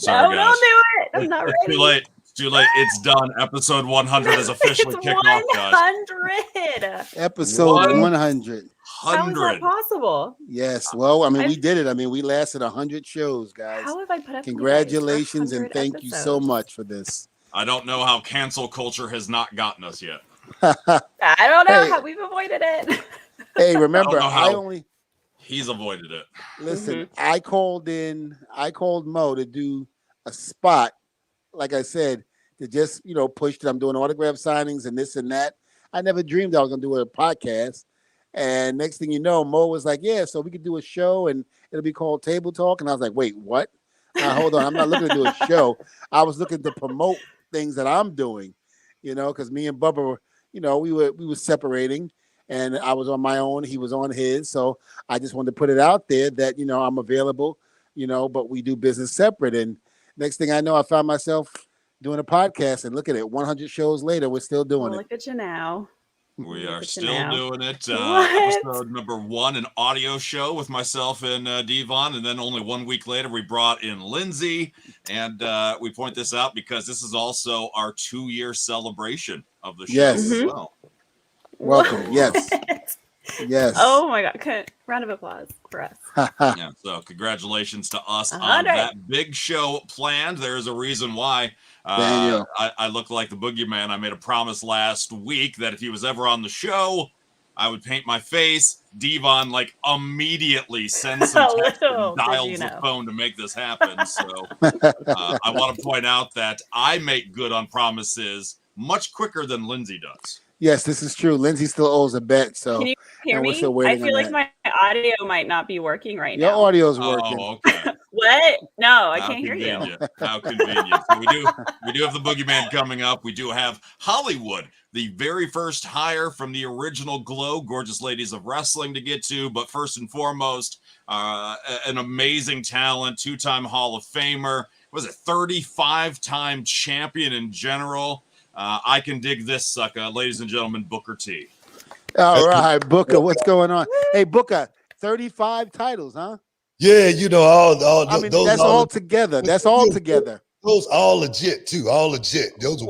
Sorry, No, guys. don't do it. I'm not It's ready. too late. It's too late. It's done. Episode 100 is officially It's kicked off, guys. 100. Episode 100. How is that possible? Yes. Well, I mean, we did it. I mean, we lasted 100 shows, guys. How have I put up? Congratulations and thank you so much for this. I don't know how cancel culture has not gotten us yet. I don't know how we've avoided it. Hey, remember, he's avoided it. Listen, I called Mo to do a spot, like I said, to just, push that I'm doing autograph signings and this and that. I never dreamed I was going to do a podcast. And next thing you know, Mo was like, yeah, so we could do a show and it'll be called Table Talk. And I was like, wait, what? Hold on. I'm not looking to do a show. I was looking to promote things that I'm doing, because me and Bubba were, we were separating and I was on my own. He was on his. So I just wanted to put it out there that, I'm available, but we do business separate. And next thing I know, I found myself doing a podcast and look at it. 100 shows later, we're still doing it. Look at you now. We are still doing it. Episode number 1, an audio show with myself and Dvon. And then only 1 week later, we brought in Lindsey. And we point this out because this is also our 2-year celebration of the show as well. Welcome. Yes. Yes. Oh, my God. Round of applause for us. Yeah, so congratulations to us on that big show planned. There's a reason why. I look like the boogeyman. I made a promise last week that if he was ever on the show, I would paint my face. Dvon immediately sends some text and dials the phone to make this happen. So I want to point out that I make good on promises much quicker than Lindsey does. Yes, this is true. Lindsey still owes a bet. So can you hear me? I feel like my audio might not be working right now. Your audio's working. Oh, okay. What? No, I can't hear you. How convenient. So we do have the boogeyman coming up. We do have Hollywood, the very first hire from the original G.L.O.W, Gorgeous Ladies of Wrestling, to get to. But first and foremost, an amazing talent, 2-time Hall of Famer. Was it 35-time champion in general? I can dig this sucker, ladies and gentlemen. Booker T. All right, Booker, what's going on? Hey, Booker, 35 titles, huh? Yeah, all. I mean, that's all together. That's all together. Those all legit too. All legit. Those are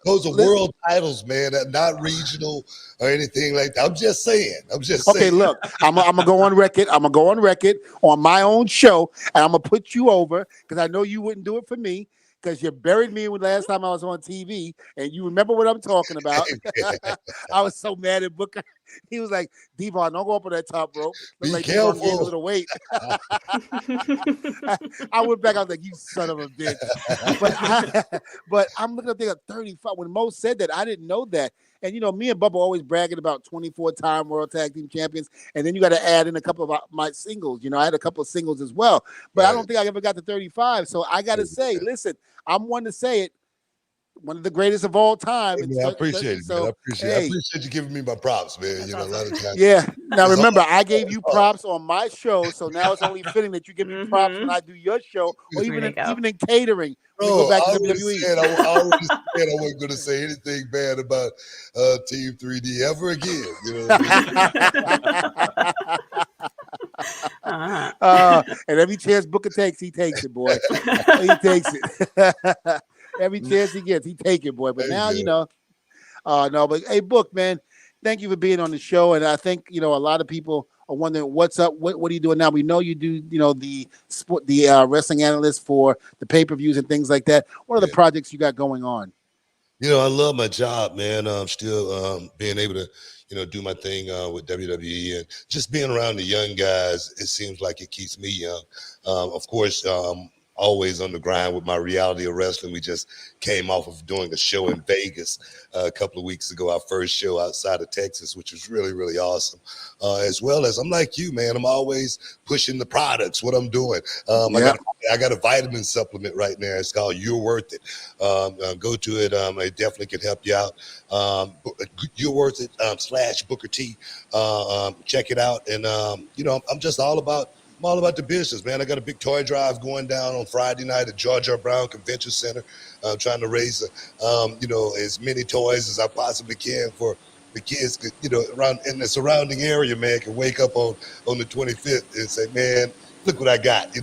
those are world titles, man. Not regional or anything like that. I'm just saying. Okay, look, I'm gonna go on record. I'm gonna go on record on my own show, and I'm gonna put you over because I know you wouldn't do it for me. Because you buried me when last time I was on TV, and you remember what I'm talking about. I was so mad at Booker. He was like, "Dvon, don't go up on that top rope. Look like Dvon gained a little weight." I went back. I was like, "You son of a bitch!" But I'm looking up there at 35. When Mo said that, I didn't know that. And me and Bubba always bragging about 24-time World Tag Team Champions, and then you got to add in a couple of my singles. I had a couple of singles as well, but I don't think I ever got to 35. So I got to say, listen, I'm one to say it. One of the greatest of all time. Hey, man, I appreciate it, man. I appreciate you giving me my props, man. A lot of times. Yeah. Now remember, I gave you props on my show, so now it's only fitting that you give me props when I do your show, or even in catering. Bro, go back I to already WWE. said I wasn't going to say anything bad about Team 3D ever again. And every chance Booker takes, he takes it, boy. He takes it. Every chance he gets, he take it, boy. But now, no. But hey, Book, man, thank you for being on the show. And I think a lot of people are wondering what's up. What are you doing now? We know you do, the sport, the wrestling analyst for the pay-per-views and things like that. What are the projects you got going on? I love my job, man. I'm still being able to, do my thing with WWE and just being around the young guys. It seems like it keeps me young. Of course, always on the grind with my reality of wrestling. We just came off of doing a show in Vegas a couple of weeks ago, our first show outside of Texas, which was really, really awesome. As well as I'm like you, man. I'm always pushing the products, what I'm doing. I got a vitamin supplement right now. It's called You're Worth It. Go to it. It definitely can help you out. You're Worth It / Booker T. Check it out. And, I'm just all about the business, man. I got a big toy drive going down on Friday night at George R. Brown Convention Center. I'm trying to raise, as many toys as I possibly can for the kids, around in the surrounding area, man, can wake up on the 25th and say, man, look what I got.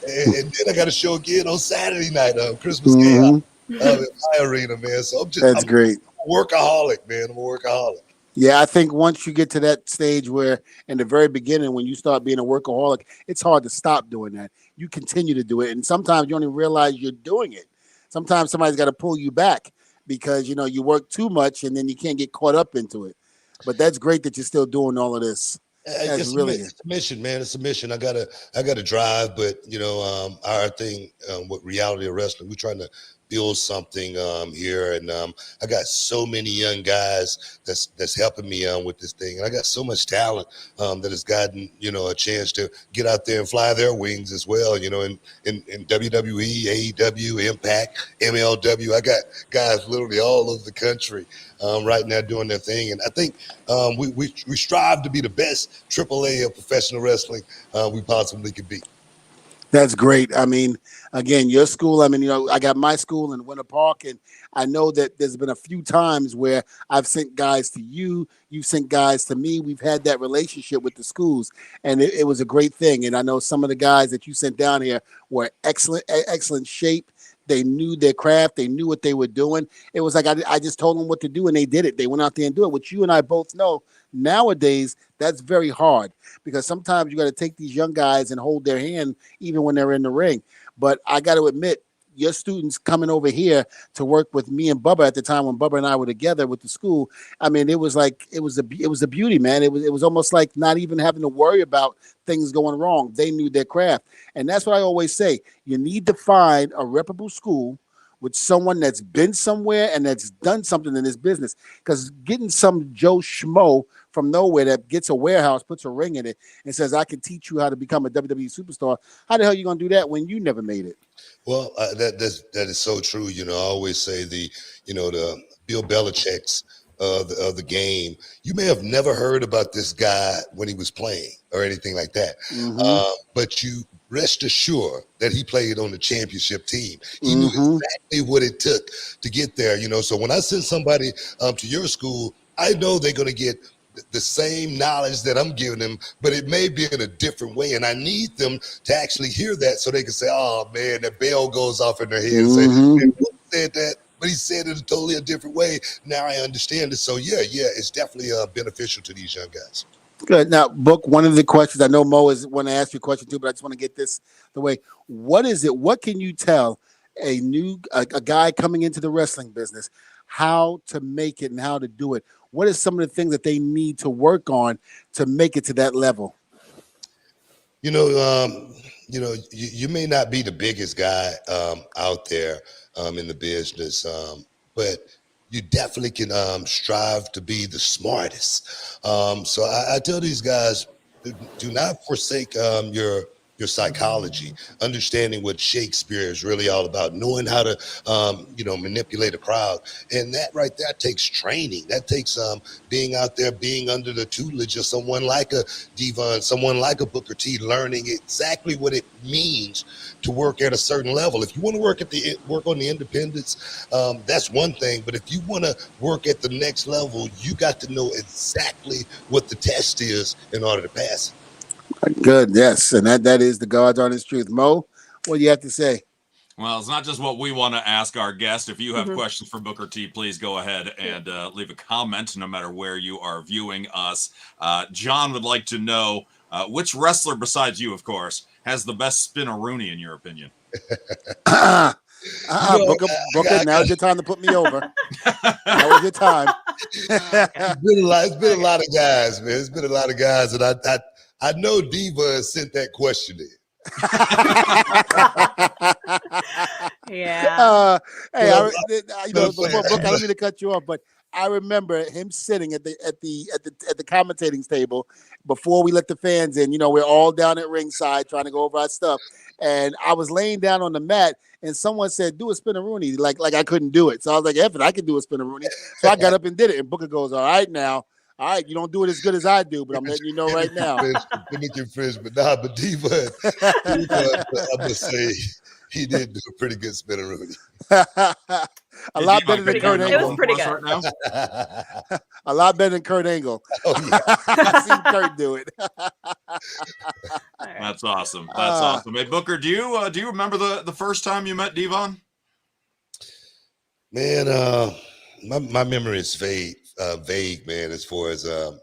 and then I got a show again on Saturday night, Christmas Chaos at my arena, man. So I'm great. A workaholic, man. I'm a workaholic. Yeah, I think once you get to that stage where in the very beginning, when you start being a workaholic, it's hard to stop doing that. You continue to do it. And sometimes you don't even realize you're doing it. Sometimes somebody's got to pull you back because, you work too much and then you can't get caught up into it. But that's great that you're still doing all of this. That's really it's a mission, man. It's a mission. I gotta drive, but our thing with reality of wrestling, we're trying to build something here, and I got so many young guys that's helping me with this thing, and I got so much talent that has gotten a chance to get out there and fly their wings as well. In WWE, AEW, Impact, MLW, I got guys literally all over the country right now doing their thing, and I think we strive to be the best AAA of professional wrestling we possibly could be. That's great. I mean, again, your school, I got my school in Winter Park, and I know that there's been a few times where I've sent guys to you, you've sent guys to me. We've had that relationship with the schools, and it was a great thing. And I know some of the guys that you sent down here were excellent shape. They knew their craft. They knew what they were doing. It was like I just told them what to do, and they did it. They went out there and do it, which you and I both know nowadays that's very hard because sometimes you got to take these young guys and hold their hand even when they're in the ring. But I got to admit, your students coming over here to work with me and Bubba at the time when Bubba and I were together with the school, I mean, it was a beauty, man. It was almost like not even having to worry about things going wrong. They knew their craft. And that's what I always say. You need to find a reputable school with someone that's been somewhere and that's done something in this business. Because getting some Joe Schmo from nowhere that gets a warehouse, puts a ring in it, and says, I can teach you how to become a WWE superstar. How the hell are you going to do that when you never made it? Well, that is so true. I always say the Bill Belichick's of the game. You may have never heard about this guy when he was playing or anything like that. But you rest assured that he played on the championship team. He knew exactly what it took to get there. So when I send somebody to your school, I know they're going to get the same knowledge that I'm giving them, but it may be in a different way. And I need them to actually hear that so they can say, oh man, that bell goes off in their head and say, hey, said that, but he said it a different way. Now I understand it. So yeah, it's definitely beneficial to these young guys. Good. Now, Book, one of the questions, I know Mo is want to ask you a question too, but I just want to get this the way. What is it? What can you tell a guy coming into the wrestling business how to make it and how to do it? What are some of the things that they need to work on to make it to that level? You may not be the biggest guy out there in the business, but you definitely can strive to be the smartest. So I tell these guys, do not forsake your psychology, understanding what Shakespeare is really all about, knowing how to, manipulate a crowd. And that right there takes training. That takes being out there, being under the tutelage of someone like a Dvon, someone like a Booker T, learning exactly what it means to work at a certain level. If you want to work on the independents, that's one thing. But if you want to work at the next level, you got to know exactly what the test is in order to pass it. Good, yes, and that is the God's honest truth. Mo, what do you have to say? Well, it's not just what we want to ask our guest. If you have questions for Booker T, please go ahead and leave a comment, no matter where you are viewing us. John would like to know which wrestler, besides you, of course, has the best spin-a-rooney in your opinion? Booker, now's your time to put me over. That was your time. It's been a lot of guys, man. It's been a lot of guys, and I know Dvon sent that question in. Yeah. Before Book, I don't mean to cut you off, but I remember him sitting at the commentating table before we let the fans in. We're all down at ringside trying to go over our stuff, and I was laying down on the mat, and someone said, "Do a spin-a-rooney," like I couldn't do it. So I was like, "F it, I can do a spin-a-rooney." So I got up and did it, and Booker goes, "All right, now. All right, you don't do it as good as I do, but I'm letting you know right now." But Dvon, I'm gonna say, he did do a pretty good spinneroonie. A lot better than Kurt Angle. It was pretty good. Right now? A lot better than Kurt Angle. Oh, yeah. I've seen Kurt do it. That's awesome. That's awesome. Hey, Booker, do you remember the first time you met Dvon? Man, my memory is vague, man, as far as the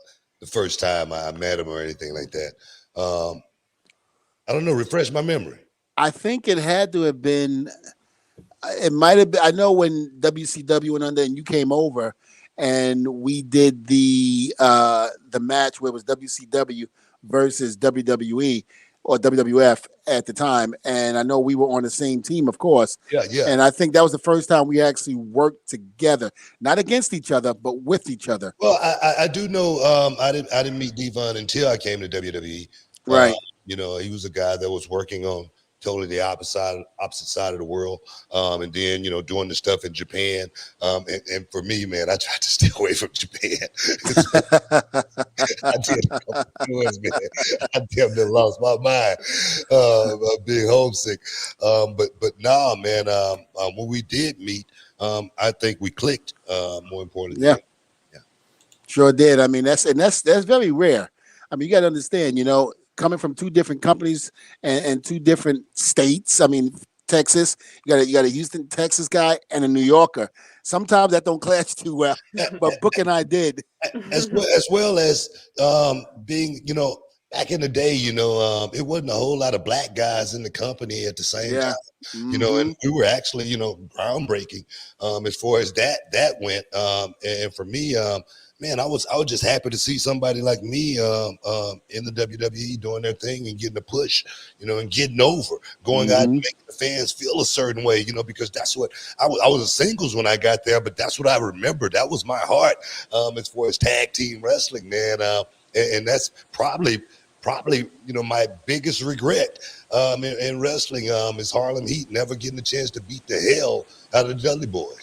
first time I met him or anything like that. I don't know. Refresh my memory. I think it had to have been. It might have been. I know when WCW went under and you came over, and we did the match where it was WCW versus WWE or WWF at the time, and I know we were on the same team, of course. Yeah. And I think that was the first time we actually worked together, not against each other, but with each other. Well, I do know. I didn't meet Dvon until I came to WWE. Right. You know, he was a guy that was working on totally the opposite side of the world. And then, you know, doing the stuff in Japan. And for me, man, I tried to stay away from Japan. I did a couple tours, man. I damn near lost my mind being homesick. But nah, man, when we did meet, I think we clicked, more importantly. Yeah. Sure did. I mean, that's very rare. I mean, you got to understand, you know, coming from two different companies and two different states. I mean, Texas, you got a Houston, Texas guy and a New Yorker. Sometimes that don't clash too well, but Book and I did. As well as being, you know, back in the day, you know, it wasn't a whole lot of black guys in the company at the same time. You know, and we were actually, you know, groundbreaking as far as that went. And for me, man, I was just happy to see somebody like me in the WWE doing their thing and getting a push, you know, and getting over, going out and making the fans feel a certain way, you know, because that's what I was a singles when I got there, but that's what I remember. That was my heart as far as tag team wrestling, man. And that's probably, you know, my biggest regret in wrestling is Harlem Heat never getting a chance to beat the hell out of the Dudley boys.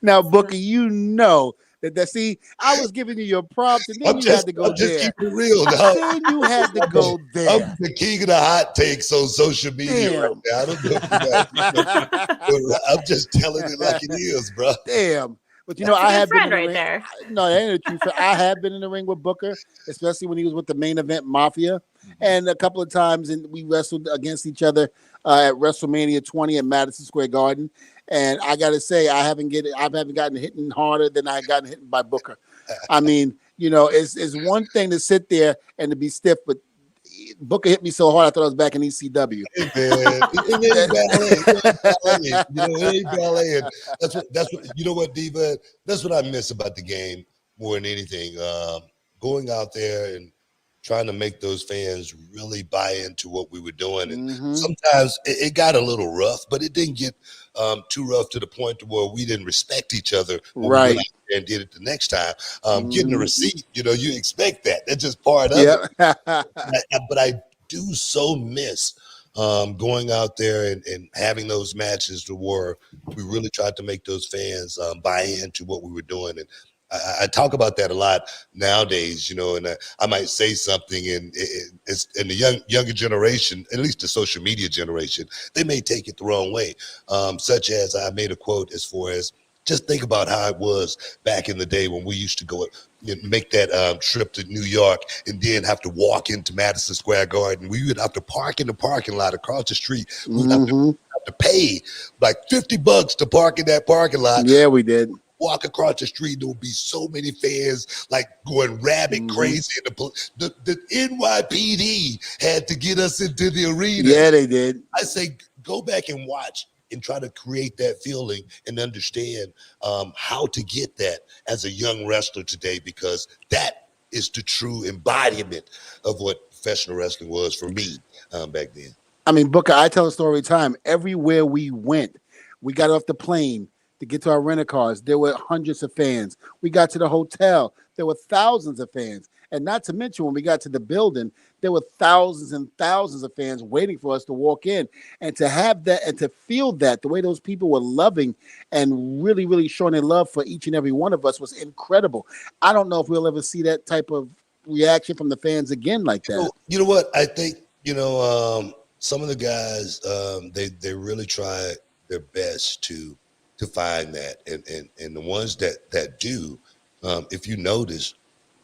Now, Booker, you know that. See, I was giving you your props, and then had to go there. Just keep it real, dog. Then you had to go there. I'm the king of the hot takes on social media right now. I don't know if you guys, I'm just telling it like it is, bro. Damn. But you know, I have been in the ring. There. No, that ain't a true friend. I have been in the ring with Booker, especially when he was with the Main Event Mafia, and a couple of times, and we wrestled against each other at WrestleMania 20 at Madison Square Garden. And I got to say, I haven't gotten hit harder than I gotten hit by Booker. I mean, you know, it's one thing to sit there and to be stiff, but Booker hit me so hard I thought I was back in ECW. Hey, man. It ain't ballet. That's what you know what, Diva? That's what I miss about the game more than anything. Going out there and trying to make those fans really buy into what we were doing. And sometimes it got a little rough, but it didn't get too rough to the point to where we didn't respect each other when we went out there and did it the next time. Getting a receipt, you know, you expect that. That's just part of it. But I do so miss going out there and having those matches to where we really tried to make those fans buy into what we were doing. And I talk about that a lot nowadays, you know, and I might say something and the younger generation, at least the social media generation, they may take it the wrong way. Such as I made a quote as far as just think about how it was back in the day when we used to go make that trip to New York and then have to walk into Madison Square Garden. We would have to park in the parking lot across the street. We would have to pay like $50 to park in that parking lot. Yeah, we did. Walk across the street, there would be so many fans like going rabid crazy. The NYPD had to get us into the arena. Yeah, they did. I say go back and watch and try to create that feeling and understand how to get that as a young wrestler today, because that is the true embodiment of what professional wrestling was for me back then. I mean, Booker, I tell a story time. Everywhere we went, we got off the plane to get to our rental cars, there were hundreds of fans. We got to the hotel, there were thousands of fans. And not to mention, when we got to the building, there were thousands and thousands of fans waiting for us to walk in. And to have that and to feel that, the way those people were loving and really, really showing their love for each and every one of us was incredible. I don't know if we'll ever see that type of reaction from the fans again like that. You know what? I think, you know, some of the guys, they really try their best to find that, and the ones that do, if you notice,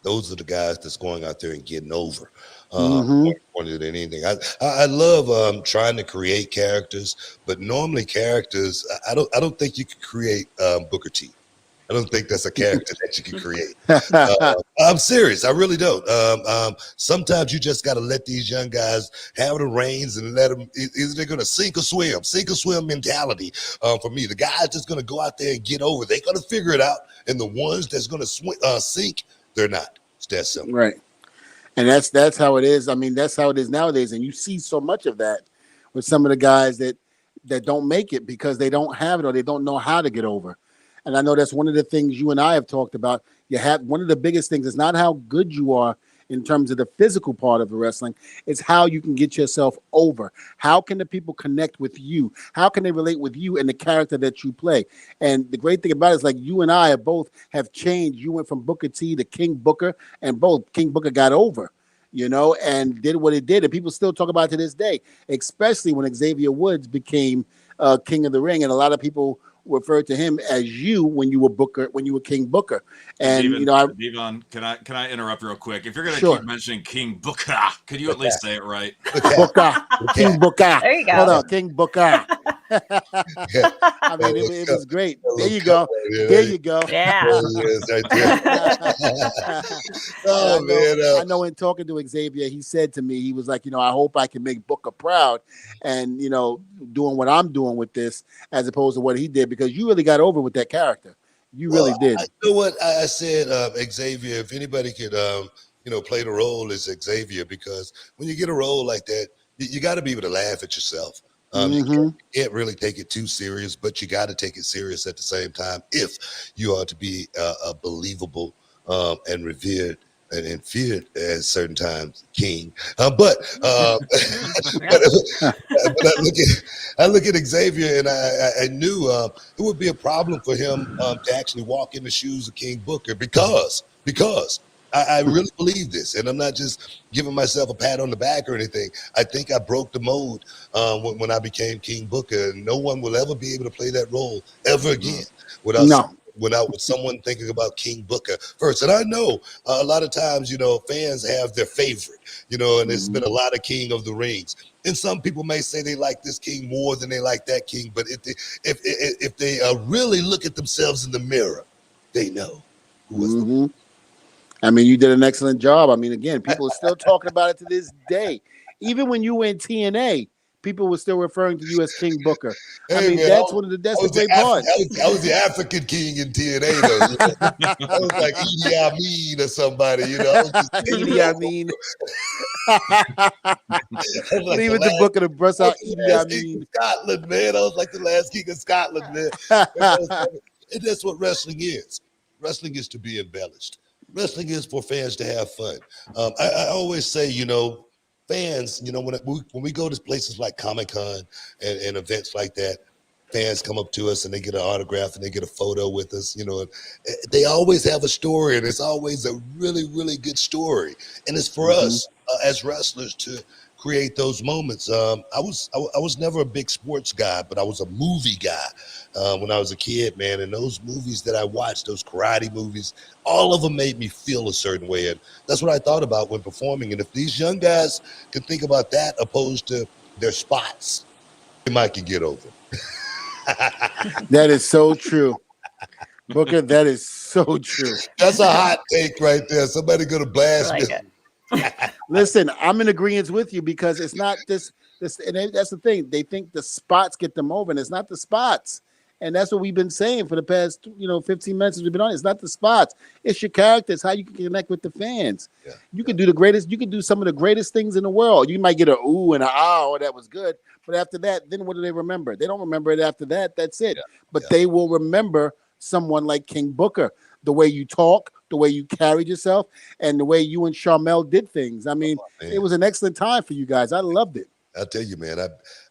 those are the guys that's going out there and getting over. More important than anything, I love trying to create characters, but normally characters, I don't think you can create Booker T. I don't think that's a character that you can create. I'm serious. I really don't. Sometimes you just got to let these young guys have the reins and let them. Either they're going to sink or swim mentality. For me, the guys that's going to go out there and get over, they're going to figure it out. And the ones that's going to sink, they're not. It's that simple. Right. And that's how it is. I mean, that's how it is nowadays. And you see so much of that with some of the guys that don't make it because they don't have it or they don't know how to get over. And I know that's one of the things you and I have talked about. You have one of the biggest things is not how good you are in terms of the physical part of the wrestling. It's how you can get yourself over. How can the people connect with you? How can they relate with you and the character that you play? And the great thing about it is like you and I have changed. You went from Booker T to King Booker, and both King Booker got over, and did what it did. And people still talk about it to this day, especially when Xavier Woods became King of the Ring. And a lot of people referred to him as you when you were King Booker. And Dvon, can I interrupt real quick? If you're going to keep mentioning King Booker, could you at least say it right? Booker. King Booker. There you go. Hold on, King Booker. I mean, it was great. There you go. There you go. Yeah. I know in talking to Xavier, he said to me, he was like, I hope I can make Booker proud and, doing what I'm doing with this as opposed to what he did, because you really got over with that character. You really did. You know what I said, Xavier, if anybody could, play the role as Xavier, because when you get a role like that, you got to be able to laugh at yourself. You can't really take it too serious, but you got to take it serious at the same time if you are to be a believable and revered and feared at certain times king. But I look at Xavier, and I knew it would be a problem for him to actually walk in the shoes of King Booker because I really believe this, and I'm not just giving myself a pat on the back or anything. I think I broke the mold when I became King Booker, and no one will ever be able to play that role ever again without someone thinking about King Booker first. And I know a lot of times, fans have their favorite, and there's been a lot of King of the Rings. And some people may say they like this king more than they like that king, but if they really look at themselves in the mirror, they know who was the one. I mean, you did an excellent job. I mean, again, people are still talking about it to this day. Even when you were in TNA, people were still referring to you as King Booker. I mean, that's the great part. I was the African king in TNA, though. I was like Idi Amin or somebody, Idi Amin. Like even the Booker to brush out Idi Amin. Scotland, man. I was like the last king of Scotland, man. And that's what wrestling is. Wrestling is to be embellished. Wrestling is for fans to have fun. I always say, fans, when we go to places like Comic-Con and events like that, fans come up to us and they get an autograph and they get a photo with us, and they always have a story, and it's always a really, really good story. And it's for us as wrestlers to create those moments. I was never a big sports guy, but I was a movie guy when I was a kid, man. And those movies that I watched, those karate movies, all of them made me feel a certain way. And that's what I thought about when performing. And if these young guys can think about that opposed to their spots, they might can get over. That is so true. Booker, that is so true. That's a hot take right there. Somebody gonna blast me. Listen, I'm in agreement with you because it's not this, and that's the thing. They think the spots get them over, and it's not the spots. And that's what we've been saying for the past, 15 minutes since we've been on. It's not the spots. It's your character. It's how you can connect with the fans. Yeah. You can do the greatest. You can do some of the greatest things in the world. You might get a ooh and a ah, that was good. But after that, then what do they remember? They don't remember it after that. That's it. Yeah. But they will remember someone like King Booker, the way you talk, the way you carried yourself, and the way you and Sharmell did things. I mean, it was an excellent time for you guys. I loved it. I'll tell you, man,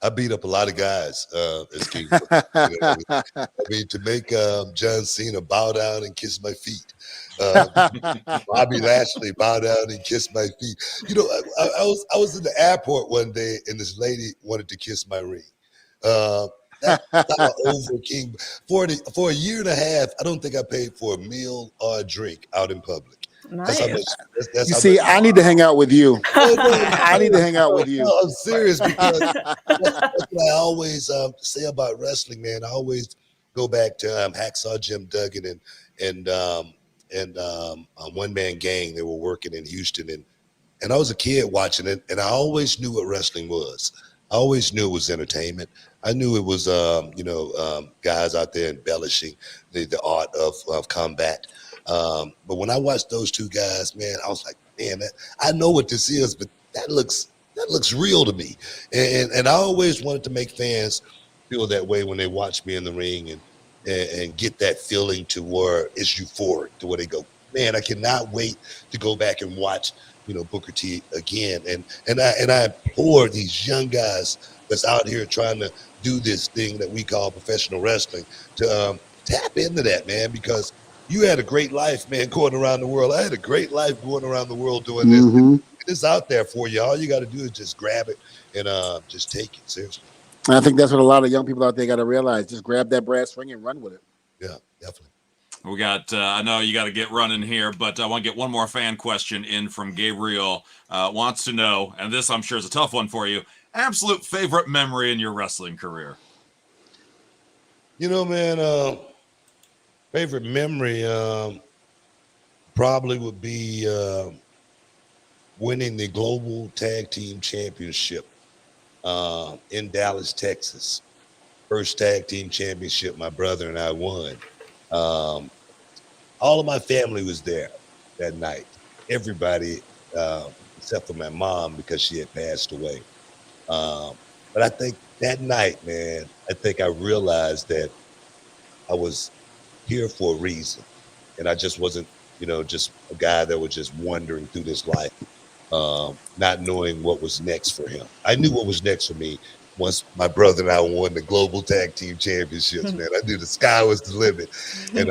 I beat up a lot of guys as King Booker. You know what I mean? I mean, to make John Cena bow down and kiss my feet. Bobby Lashley bow down and kiss my feet. You know, I was in the airport one day and this lady wanted to kiss my ring. That's how over King for a year and a half. I don't think I paid for a meal or a drink out in public. Nice. That's how much. That's You how see, much. I need to hang out with you. No, I need to hang out with you. No, I'm serious because that's what I always say about wrestling, man. I always go back to Hacksaw Jim Duggan and One Man Gang. They were working in Houston, and I was a kid watching it, and I always knew what wrestling was. I always knew it was entertainment. I knew it was, guys out there embellishing the art of combat. But when I watched those two guys, man, I was like, man, I know what this is, but that looks real to me. And I always wanted to make fans feel that way when they watch me in the ring and get that feeling to where it's euphoric, to where they go, man, I cannot wait to go back and watch, Booker T again. And I implore these young guys that's out here trying to do this thing that we call professional wrestling to tap into that, man, because you had a great life, man, going around the world. I had a great life going around the world doing this. Mm-hmm. It's out there for you. All you got to do is just grab it and just take it seriously. And I think that's what a lot of young people out there got to realize. Just grab that brass ring and run with it. Yeah, definitely. We got, I know you got to get running here, but I want to get one more fan question in from Gabriel. Wants to know, and this I'm sure is a tough one for you, absolute favorite memory in your wrestling career? Man, favorite memory probably would be winning the Global Tag Team Championship in Dallas, Texas. First tag team championship my brother and I won. All of my family was there that night. Everybody except for my mom because she had passed away. But I think that night, man, I realized that I was here for a reason. And I just wasn't, just a guy that was just wandering through this life, not knowing what was next for him. I knew what was next for me once my brother and I won the Global Tag Team Championships, man. I knew the sky was the limit. And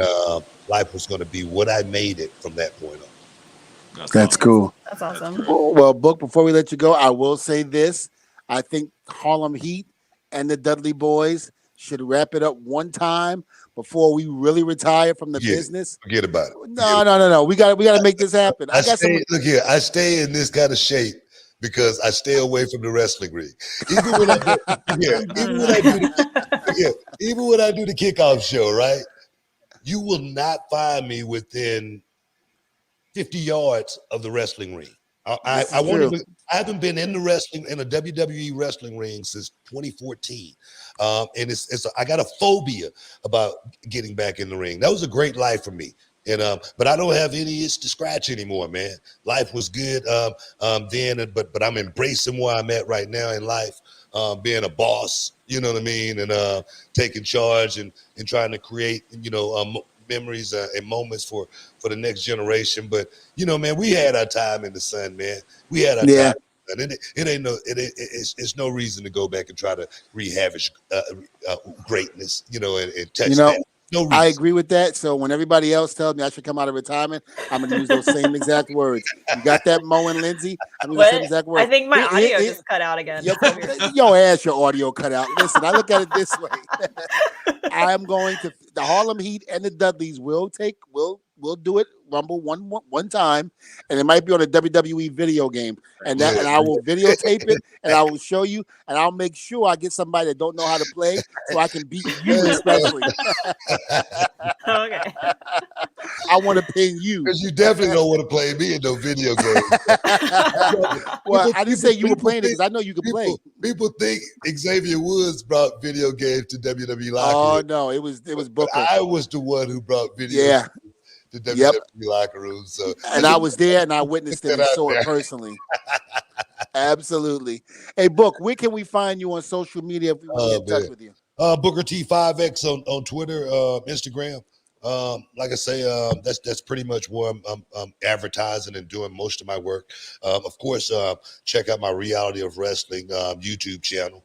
life was going to be what I made it from that point on. That's cool. That's awesome. Well, Book, before we let you go, I will say this. I think Harlem Heat and the Dudley Boys should wrap it up one time before we really retire from the business. Forget about it. No. We got to make this happen. Look here, I stay in this kind of shape because I stay away from the wrestling ring. Even when I do the kickoff show, right? You will not find me within 50 yards of the wrestling ring. I haven't been in the WWE wrestling ring since 2014. And I got a phobia about getting back in the ring. That was a great life for me. And but I don't have any itch to scratch anymore, man. Life was good then, but I'm embracing where I'm at right now in life, being a boss, you know what I mean, and taking charge and trying to create, memories and moments for the next generation. But man, we had our time in the sun, man. We had our time. And it's no reason to go back and try to rehavish greatness, and touch that. No reason. I agree with that. So when everybody else tells me I should come out of retirement, I'm going to use those same exact words. You got that, Mo and Lindsey? I'm going to same exact words. I think my audio just cut out again. Your ass, your audio cut out. Listen, I look at it this way. I am going to the Harlem Heat and the Dudleys will do it Rumble one time, and it might be on a WWE video game, and I will videotape it, and I will show you, and I'll make sure I get somebody that don't know how to play, so I can beat you especially. Okay. I want to pin you because you definitely don't want to play me in no video game. Well, I didn't say you were playing it because I know you can play. People think Xavier Woods brought video games to WWE locker room. Oh no, it was Booker. I was the one who brought video. Yeah. The WWE locker room. So, and I was there and I witnessed it and saw it personally. Absolutely. Hey, Book, where can we find you on social media if we want to get in touch with you? Booker T5X on Twitter, Instagram. Like I say, that's pretty much where I'm advertising and doing most of my work. Of course, check out my Reality of Wrestling YouTube channel.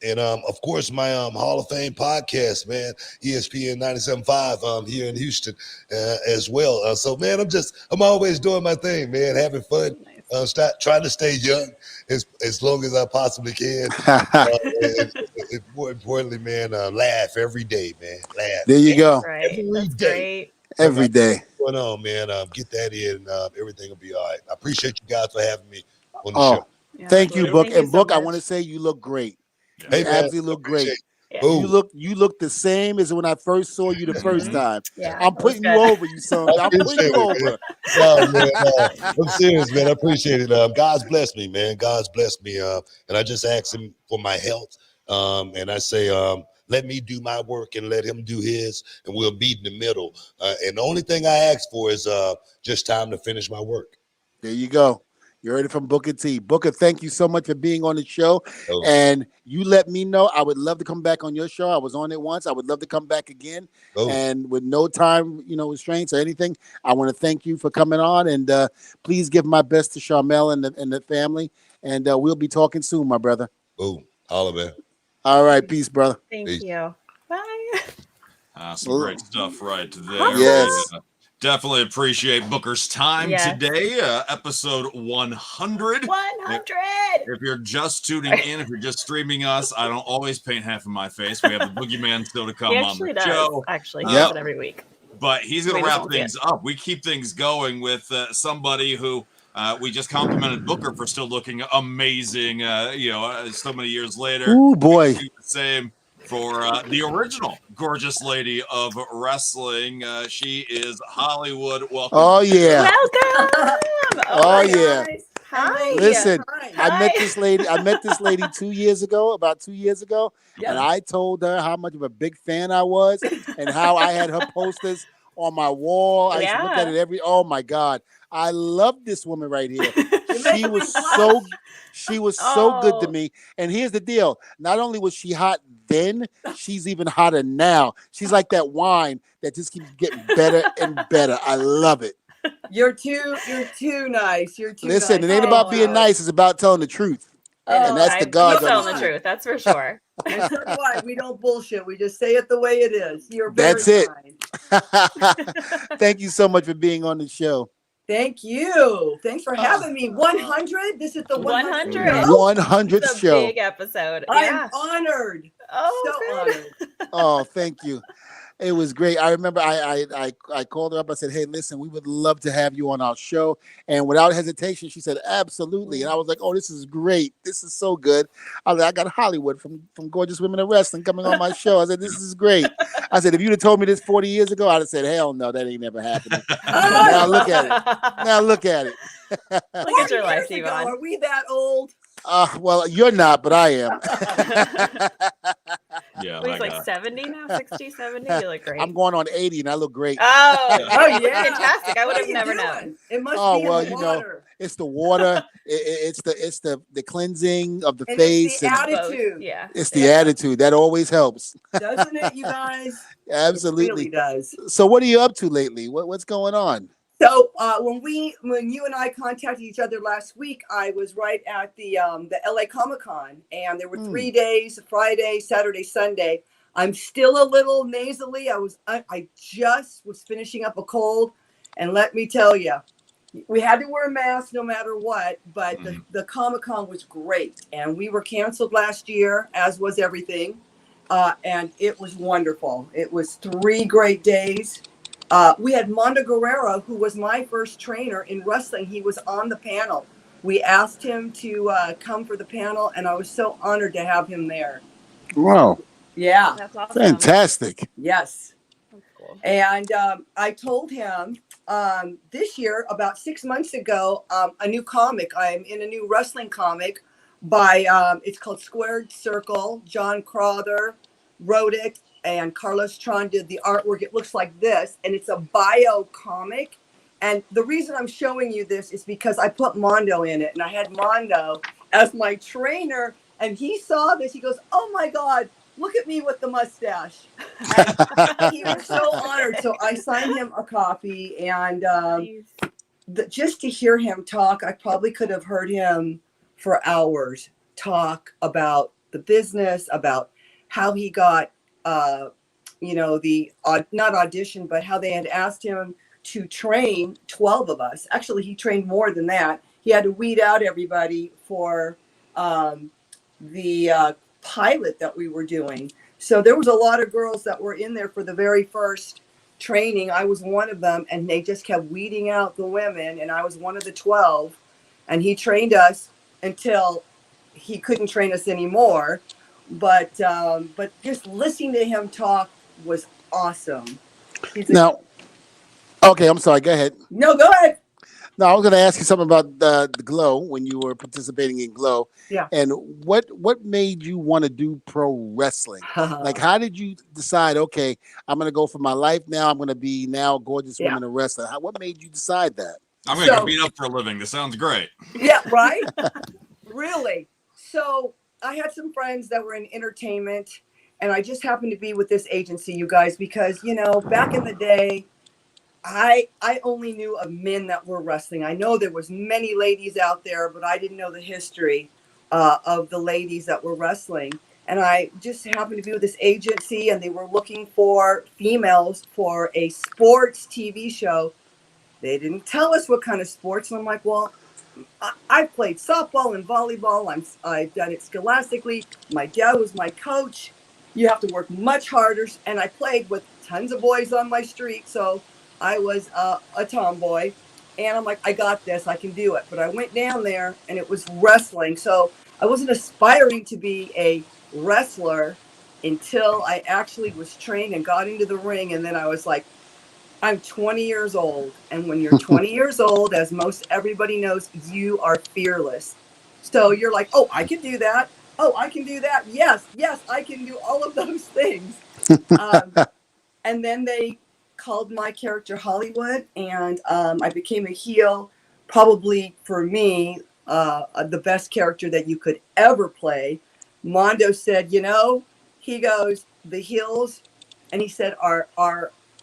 And of course, my Hall of Fame podcast, man, ESPN 97.5 here in Houston as well. So, man, I'm always doing my thing, man, having fun. Trying to stay young as long as I possibly can. And more importantly, man, laugh every day, man. Laugh. There you go. Every day. Every day. What's going on, man? Get that in. Everything will be all right. I appreciate you guys for having me on the show. Yeah, thank you, Book. And Book, I want to say you look great. Hey, you man, absolutely look great. Yeah. You look the same as when I first saw you the first time. Yeah, I'm putting you over, you son. I'm putting you over. No, man, no. I'm serious, man. I appreciate it. God's blessed me, man. God's blessed me. And I just asked him for my health. And I say, let me do my work and let him do his, and we'll meet in the middle. And the only thing I ask for is just time to finish my work. There you go. You heard it from Booker T. Booker, thank you so much for being on the show. And you let me know. I would love to come back on your show. I was on it once. I would love to come back again. And with no time, restraints or anything, I want to thank you for coming on. And please give my best to Sharmell and the family. And we'll be talking soon, my brother. Holla, man. All right. Peace, brother. Thank you. Bye. Some great stuff right there. Yes. Definitely appreciate Booker's time today. Episode 100. 100. If you're just tuning in, if you're just streaming us, I don't always paint half of my face. We have the Boogeyman still to come on the show. Actually, he does it every week. But he's going to wrap things up. We keep things going with somebody who we just complimented Booker for still looking amazing. So many years later. Oh boy. The same for the original gorgeous lady of wrestling. She is Hollywood. Welcome. Oh yeah. Welcome. Oh yeah. Hi. Listen, Hi. I met this lady. About 2 years ago, and I told her how much of a big fan I was and how I had her posters on my wall. I used to look at it oh my God. I love this woman right here. She was so good to me. And here's the deal. Not only was she hot then, she's even hotter now. She's like that wine that just keeps getting better and better. I love it. You're too nice. Listen, it ain't about being nice. It's about telling the truth. And that's the God's telling the truth. That's for sure. And so do I. We don't bullshit. We just say it the way it is. You're That's very it. Thank you so much for being on the show. Thank you. Thanks for having me. 100. This is the 100th 100th show. Big episode. I'm honored. Oh, Honored. Oh, thank you. It was great. I remember I called her up. I said, hey, listen, we would love to have you on our show. And without hesitation, she said, absolutely. And I was like, oh, this is great. This is so good. I got Hollywood from Gorgeous Women of Wrestling coming on my show. I said, this is great. I said, if you'd have told me this 40 years ago, I'd have said, hell no, that ain't never happening. Now look at it. Look at your life, Dvon. Are we that old? Well, you're not, but I am. Yeah, he's like 70 now, 60, 70. You look great. I'm going on 80 and I look great. Oh yeah, fantastic. I would have never known. It must be well, the water. It's the water. It's the cleansing of the face. It's the attitude. Yeah. It's the attitude. That always helps. Doesn't it, you guys? Absolutely. It really does. So what are you up to lately? What's going on? So when you and I contacted each other last week, I was right at the LA Comic-Con, and there were 3 days: Friday, Saturday, Sunday. I'm still a little nasally. I just was finishing up a cold, and let me tell you, we had to wear a mask no matter what. But the Comic-Con was great, and we were canceled last year, as was everything, and it was wonderful. It was 3 great days. We had Mondo Guerrero, who was my first trainer in wrestling. He was on the panel. We asked him to come for the panel, and I was so honored to have him there. Wow. Yeah. That's awesome. Fantastic. Yes. That's cool. And I told him this year, about 6 months ago, a new comic. I'm in a new wrestling comic by, it's called Squared Circle. John Crowther wrote it. And Carlos Tron did the artwork. It looks like this, and it's a bio comic. And the reason I'm showing you this is because I put Mondo in it, and I had Mondo as my trainer. And he saw this. He goes, "Oh my God, look at me with the mustache. He was so honored. So I signed him a copy, and just to hear him talk, I probably could have heard him for hours talk about the business, about how he got, not audition, but how they had asked him to train 12 of us. Actually, he trained more than that. He had to weed out everybody for the pilot that we were doing. So there was a lot of girls that were in there for the very first training. I was one of them, and they just kept weeding out the women, and I was one of the 12, and he trained us until he couldn't train us anymore. But just listening to him talk was awesome. Now, okay, I'm sorry. Go ahead. No, go ahead. No, I was going to ask you something about the G.L.O.W. when you were participating in G.L.O.W. Yeah. And what made you want to do pro wrestling? Like, how did you decide, okay, I'm going to go for my life now. I'm going to be now a gorgeous woman a wrestler. What made you decide that? I'm going to compete up for a living. This sounds great. Yeah, right? Really? So I had some friends that were in entertainment, and I just happened to be with this agency, you guys, because, back in the day, I only knew of men that were wrestling. I know there was many ladies out there, but I didn't know the history of the ladies that were wrestling. And I just happened to be with this agency, and they were looking for females for a sports TV show. They didn't tell us what kind of sports. And I'm like, well, I've played softball and volleyball. I've done it scholastically. My dad was my coach. You have to work much harder. And I played with tons of boys on my street. So I was a tomboy, and I'm like, I got this, I can do it. But I went down there, and it was wrestling. So I wasn't aspiring to be a wrestler until I actually was trained and got into the ring. And then I was like, I'm 20 years old. And when you're 20 years old, as most everybody knows, you are fearless. So you're like, oh, I can do that. Oh, I can do that. Yes, I can do all of those things. And then they called my character Hollywood, and I became a heel. Probably for me, the best character that you could ever play. Mondo said, he goes, the heels, and he said are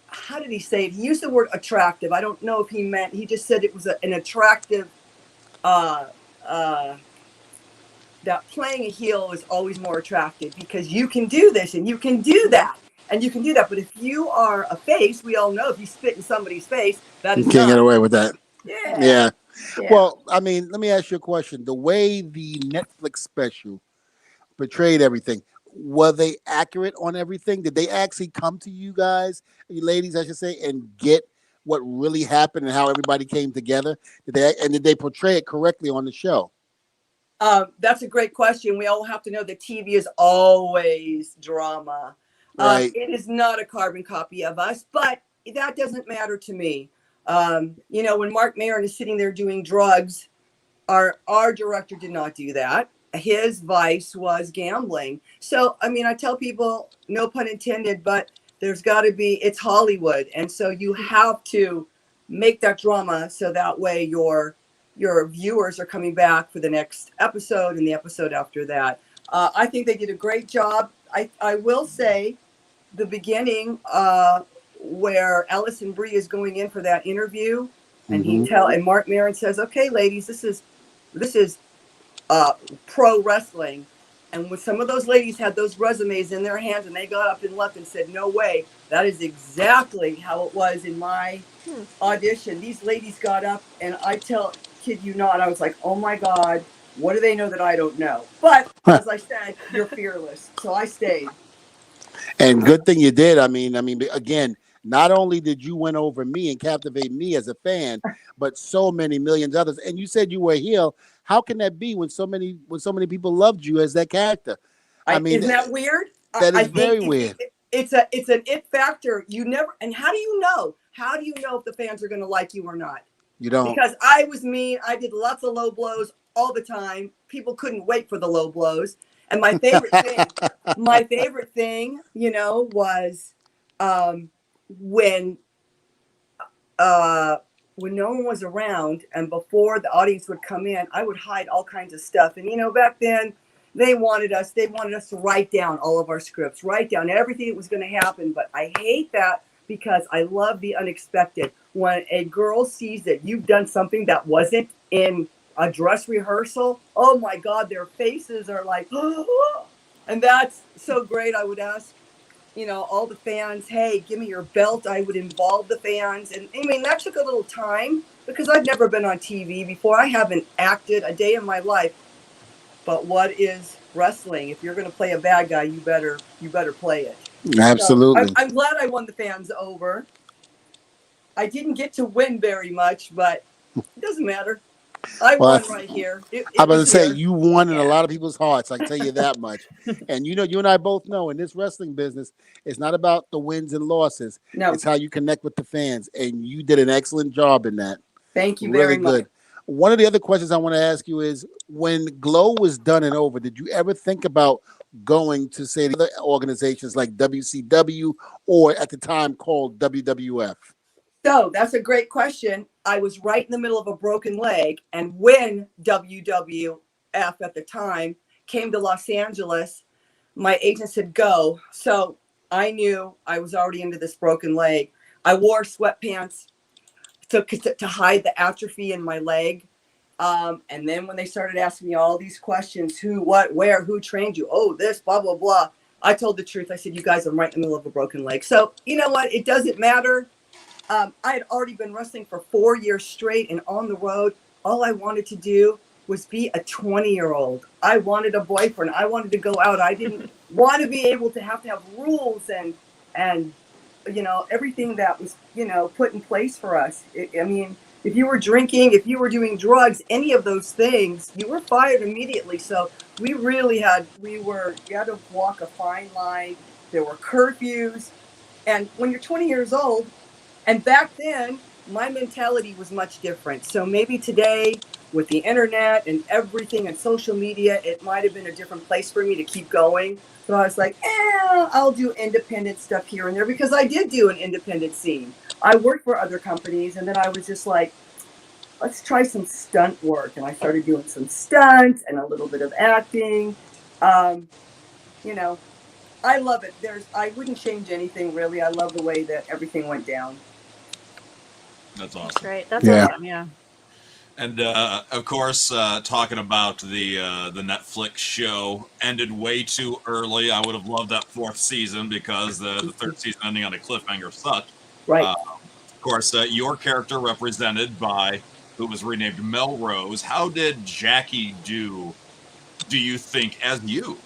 how did he say it? He used the word attractive. I don't know if he just said it was an attractive, that playing a heel is always more attractive because you can do this and you can do that. And you can do that. But if you are a face, we all know if you spit in somebody's face, that is you can't get away with that. Yeah. Well, I mean, let me ask you a question. The way the Netflix special portrayed everything, were they accurate on everything? Did they actually come to you guys, you ladies, I should say, and get what really happened and how everybody came together? Did they portray it correctly on the show? That's a great question. We all have to know that TV is always drama. Right. It is not a carbon copy of us, but that doesn't matter to me. When Mark Maron is sitting there doing drugs, our director did not do that. His vice was gambling. So, I tell people, no pun intended, but there's got to be, it's Hollywood. And so you have to make that drama so that way your viewers are coming back for the next episode and the episode after that. I think they did a great job. I will say the beginning where Allison Brie is going in for that interview, and and Mark Maron says, okay, ladies, this is pro wrestling. And when some of those ladies had those resumes in their hands and they got up and left and said, no way, that is exactly how it was in my audition. These ladies got up, and kid you not, I was like, oh my God, what do they know that I don't know? But as I said, you're fearless. So I stayed. And good thing you did. I mean, again, not only did you win over me and captivate me as a fan, but so many millions others. And you said you were a heel. How can that be when so many people loved you as that character? Isn't that weird? That is very weird. It's an it factor. You never. And how do you know? How do you know if the fans are going to like you or not? You don't. Because I was mean. I did lots of low blows all the time. People couldn't wait for the low blows. And my favorite thing, was when no one was around and before the audience would come in, I would hide all kinds of stuff. And back then, They wanted us to write down all of our scripts, write down everything that was going to happen. But I hate that because I love the unexpected. When a girl sees that you've done something that wasn't in a dress rehearsal, oh my God, their faces are like, oh, and that's so great. I would ask, all the fans, hey, give me your belt. I would involve the fans. And I mean, that took a little time because I've never been on TV before. I haven't acted a day in my life. But what is wrestling? If you're going to play a bad guy, you better play it. Absolutely. So I'm glad I won the fans over. I didn't get to win very much, but it doesn't matter. I won right here. I'm about to say you won in a lot of people's hearts. I can tell you that much. And you and I both know in this wrestling business, it's not about the wins and losses. No. It's how you connect with the fans, and you did an excellent job in that. Thank you very much. One of the other questions I want to ask you is, when G.L.O.W was done and over, did you ever think about going to, say, the other organizations like WCW or at the time called WWF? So that's a great question. I was right in the middle of a broken leg. And when WWF at the time came to Los Angeles, my agent said, go. So I knew I was already into this broken leg. I wore sweatpants to hide the atrophy in my leg. And then when they started asking me all these questions, who, what, where, who trained you? Oh, this, blah, blah, blah. I told the truth. I said, you guys, I'm right in the middle of a broken leg. So you know what? It doesn't matter. I had already been wrestling for 4 years straight and on the road. All I wanted to do was be a 20-year-old. I wanted a boyfriend. I wanted to go out. I didn't want to be able to have rules and everything that was, put in place for us. I mean, if you were drinking, if you were doing drugs, any of those things, you were fired immediately. So we really you had to walk a fine line. There were curfews. And when you're 20 years old, and back then, my mentality was much different. So maybe today, with the internet and everything and social media, it might have been a different place for me to keep going. So I was like, I'll do independent stuff here and there, because I did do an independent scene. I worked for other companies, and then I was just like, let's try some stunt work. And I started doing some stunts and a little bit of acting. I love it. I wouldn't change anything, really. I love the way that everything went down. That's awesome. That's great. That's awesome. Yeah. And of course, talking about the Netflix show ended way too early. I would have loved that 4th season because the 3rd season ending on a cliffhanger sucked. Right. Of course, your character represented by who was renamed Melrose. How did Jackie do you think, as you?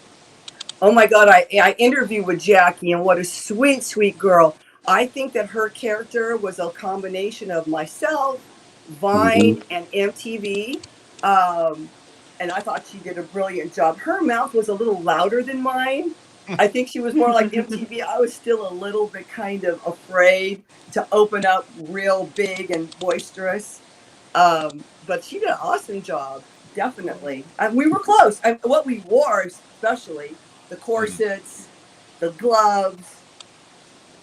Oh my God, I interviewed with Jackie, and what a sweet, sweet girl. I think that her character was a combination of myself, Vine, and MTV. And I thought she did a brilliant job. Her mouth was a little louder than mine. I think she was more like MTV. I was still a little bit kind of afraid to open up real big and boisterous. But she did an awesome job, definitely. And we were close. And what we wore, especially, the corsets, the gloves,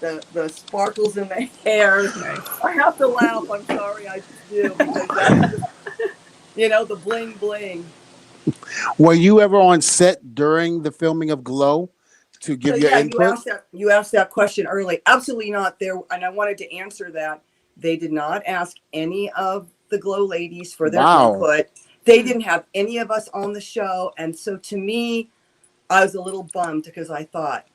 the sparkles in the hair. I have to laugh. I'm sorry, I just do, because that's just, the bling bling. Were you ever on set during the filming of G.L.O.W to give your input? You asked that question early. Absolutely not there, and I wanted to answer that. They did not ask any of the G.L.O.W ladies for their input. They didn't have any of us on the show, and so to me, I was a little bummed, because I thought,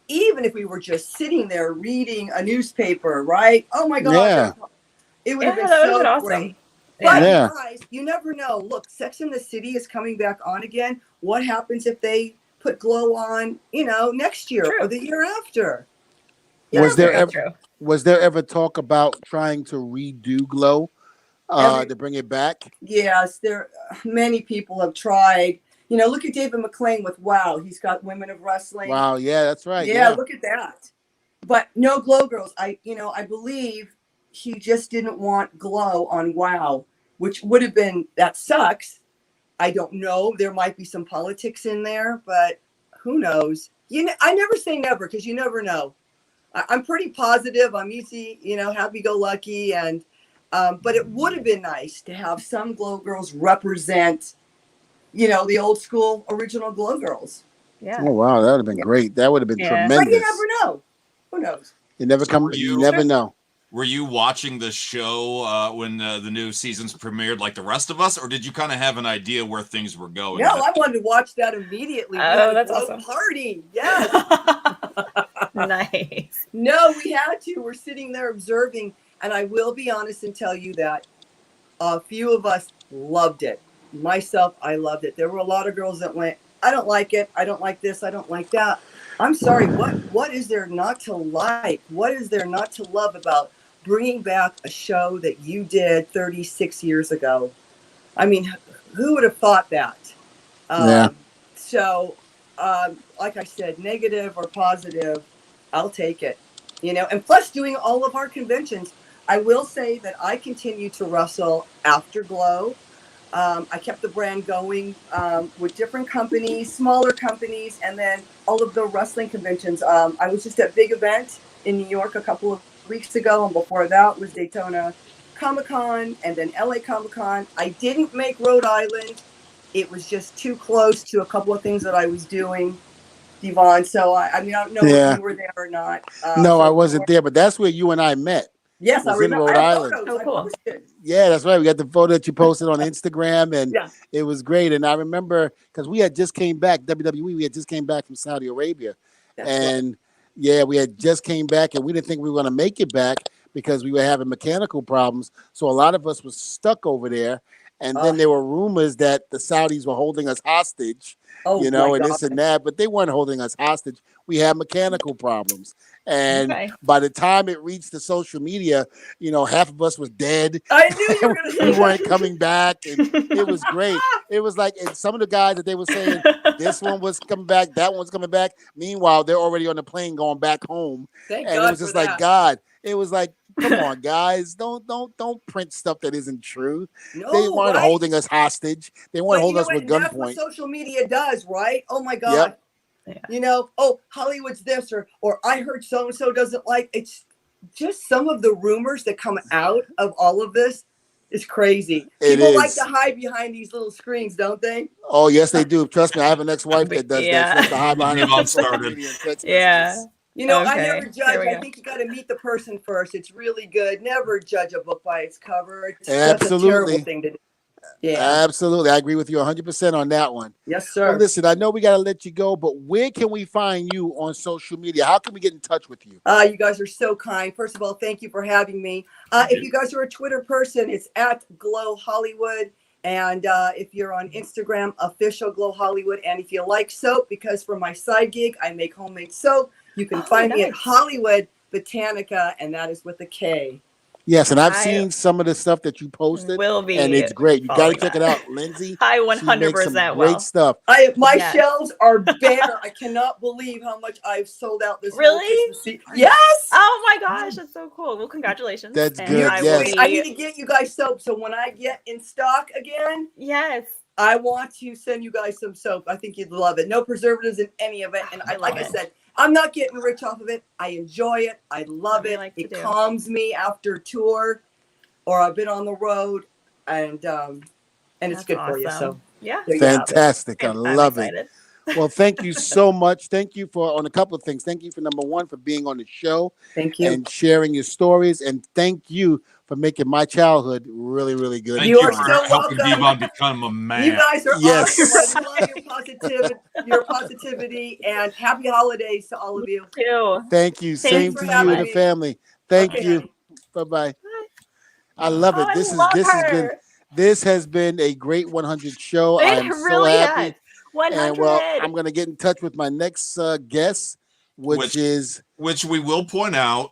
even if we were just sitting there reading a newspaper, right? Oh my God, it would have been so awesome. great. But guys, you never know. Look, Sex and the City is coming back on again. What happens if they put G.L.O.W on, next year or the year after? Was there ever talk about trying to redo G.L.O.W to bring it back? Yes, many people have tried. Look at David McLean with WOW. He's got Women of Wrestling. Wow, yeah, that's right. Yeah, look at that. But no G.L.O.W girls. I believe he just didn't want G.L.O.W on WOW, which would have been, that sucks. I don't know. There might be some politics in there, but who knows? I never say never, because you never know. I'm pretty positive. I'm easy, happy-go-lucky, and but it would have been nice to have some G.L.O.W girls represent the old school original Glow girls. Yeah. Oh wow, that would have been great. That would have been tremendous. But you never know. Who knows? You never you never know. Were you watching the show when the new seasons premiered like the rest of us, or did you kind of have an idea where things were going? No, I wanted to watch that immediately. Oh, that's awesome. Party. Yes. Nice. No, we had to. We're sitting there observing, and I will be honest and tell you that a few of us loved it. Myself, I loved it. There were a lot of girls that went, I don't like it. I don't like this. I don't like that. I'm sorry. What is there not to like? What is there not to love about bringing back a show that you did 36 years ago? I mean, who would have thought that? Yeah. So, like I said, negative or positive, I'll take it. And plus doing all of our conventions. I will say that I continue to wrestle after G.L.O.W. I kept the brand going with different companies, smaller companies, and then all of the wrestling conventions. I was just at Big Event in New York a couple of weeks ago, and before that was Daytona Comic-Con and then LA Comic-Con. I didn't make Rhode Island. It was just too close to a couple of things that I was doing, Dvon. So, I don't know if you were there or not. No, I wasn't there, but that's where you and I met. Yes, I remember. In Rhode Island. Oh, cool. Yeah, that's right. We got the photo that you posted on Instagram, and it was great. And I remember because we had just came back, WWE, we had just came back from Saudi Arabia. We had just came back, and we didn't think we were going to make it back because we were having mechanical problems. So a lot of us was stuck over there. And then there were rumors that the Saudis were holding us hostage, and this and that, but they weren't holding us hostage. We had mechanical problems. And by the time it reached the social media, half of us was dead. I knew you were going to say we weren't coming back. And it was great. It was like, and some of the guys that they were saying, this one was coming back, that one's coming back. Meanwhile, they're already on the plane going back home. Thank and God it was just like, God, it was like, come on, guys, don't print stuff that isn't true. No, they weren't holding us hostage. They weren't holding us with That's gunpoint. what social media does, right? Oh my God. Yep. Hollywood's this, or I heard so and so doesn't like. It's just some of the rumors that come out of all of this is crazy. People like to hide behind these little screens, don't they? Oh yes, they do. Trust me, I have an ex-wife that does that. She has to hide behind I never judge. I think you got to meet the person first. It's really good. Never judge a book by its cover. It's such a terrible thing to do. Yeah, absolutely. I agree with you 100% on that one. Yes, sir. Well, listen, I know we got to let you go, but where can we find you on social media? How can we get in touch with you? You guys are so kind. First of all, thank you for having me. If you guys are a Twitter person, it's at G.L.O.W Hollywood. And if you're on Instagram, official G.L.O.W Hollywood. And if you like soap, because for my side gig, I make homemade soap, you can find me at Hollywood Botanica, and that is with a K. Yes, and I've seen some of the stuff that you posted. And it's great. You got to check it out, Lindsey. I 100% great stuff. My shelves are bare. I cannot believe how much I've sold out this. Really? Yes. Oh my gosh, that's so cool. Well, congratulations. That's good. I need to get you guys soap. So when I get in stock again, I want to send you guys some soap. I think you'd love it. No preservatives in any of it. And I said, I'm not getting rich off of it. I enjoy it. I love it. It calms me after tour, or I've been on the road, and it's good for you. So fantastic. I love it. Well, thank you so much. Thank you on a couple of things. Thank you for number one, for being on the show. Thank you. And sharing your stories. And thank you for making my childhood really, really good. You are so helping welcome. Dvon become a man. You guys are awesome. I love your positivity, and happy holidays to all of you. Thank you. Same to you and the family. Thank you. Bye-bye. I love it. This has been a great 100 show. I'm so happy. 100. And I'm going to get in touch with my next guest, which we will point out.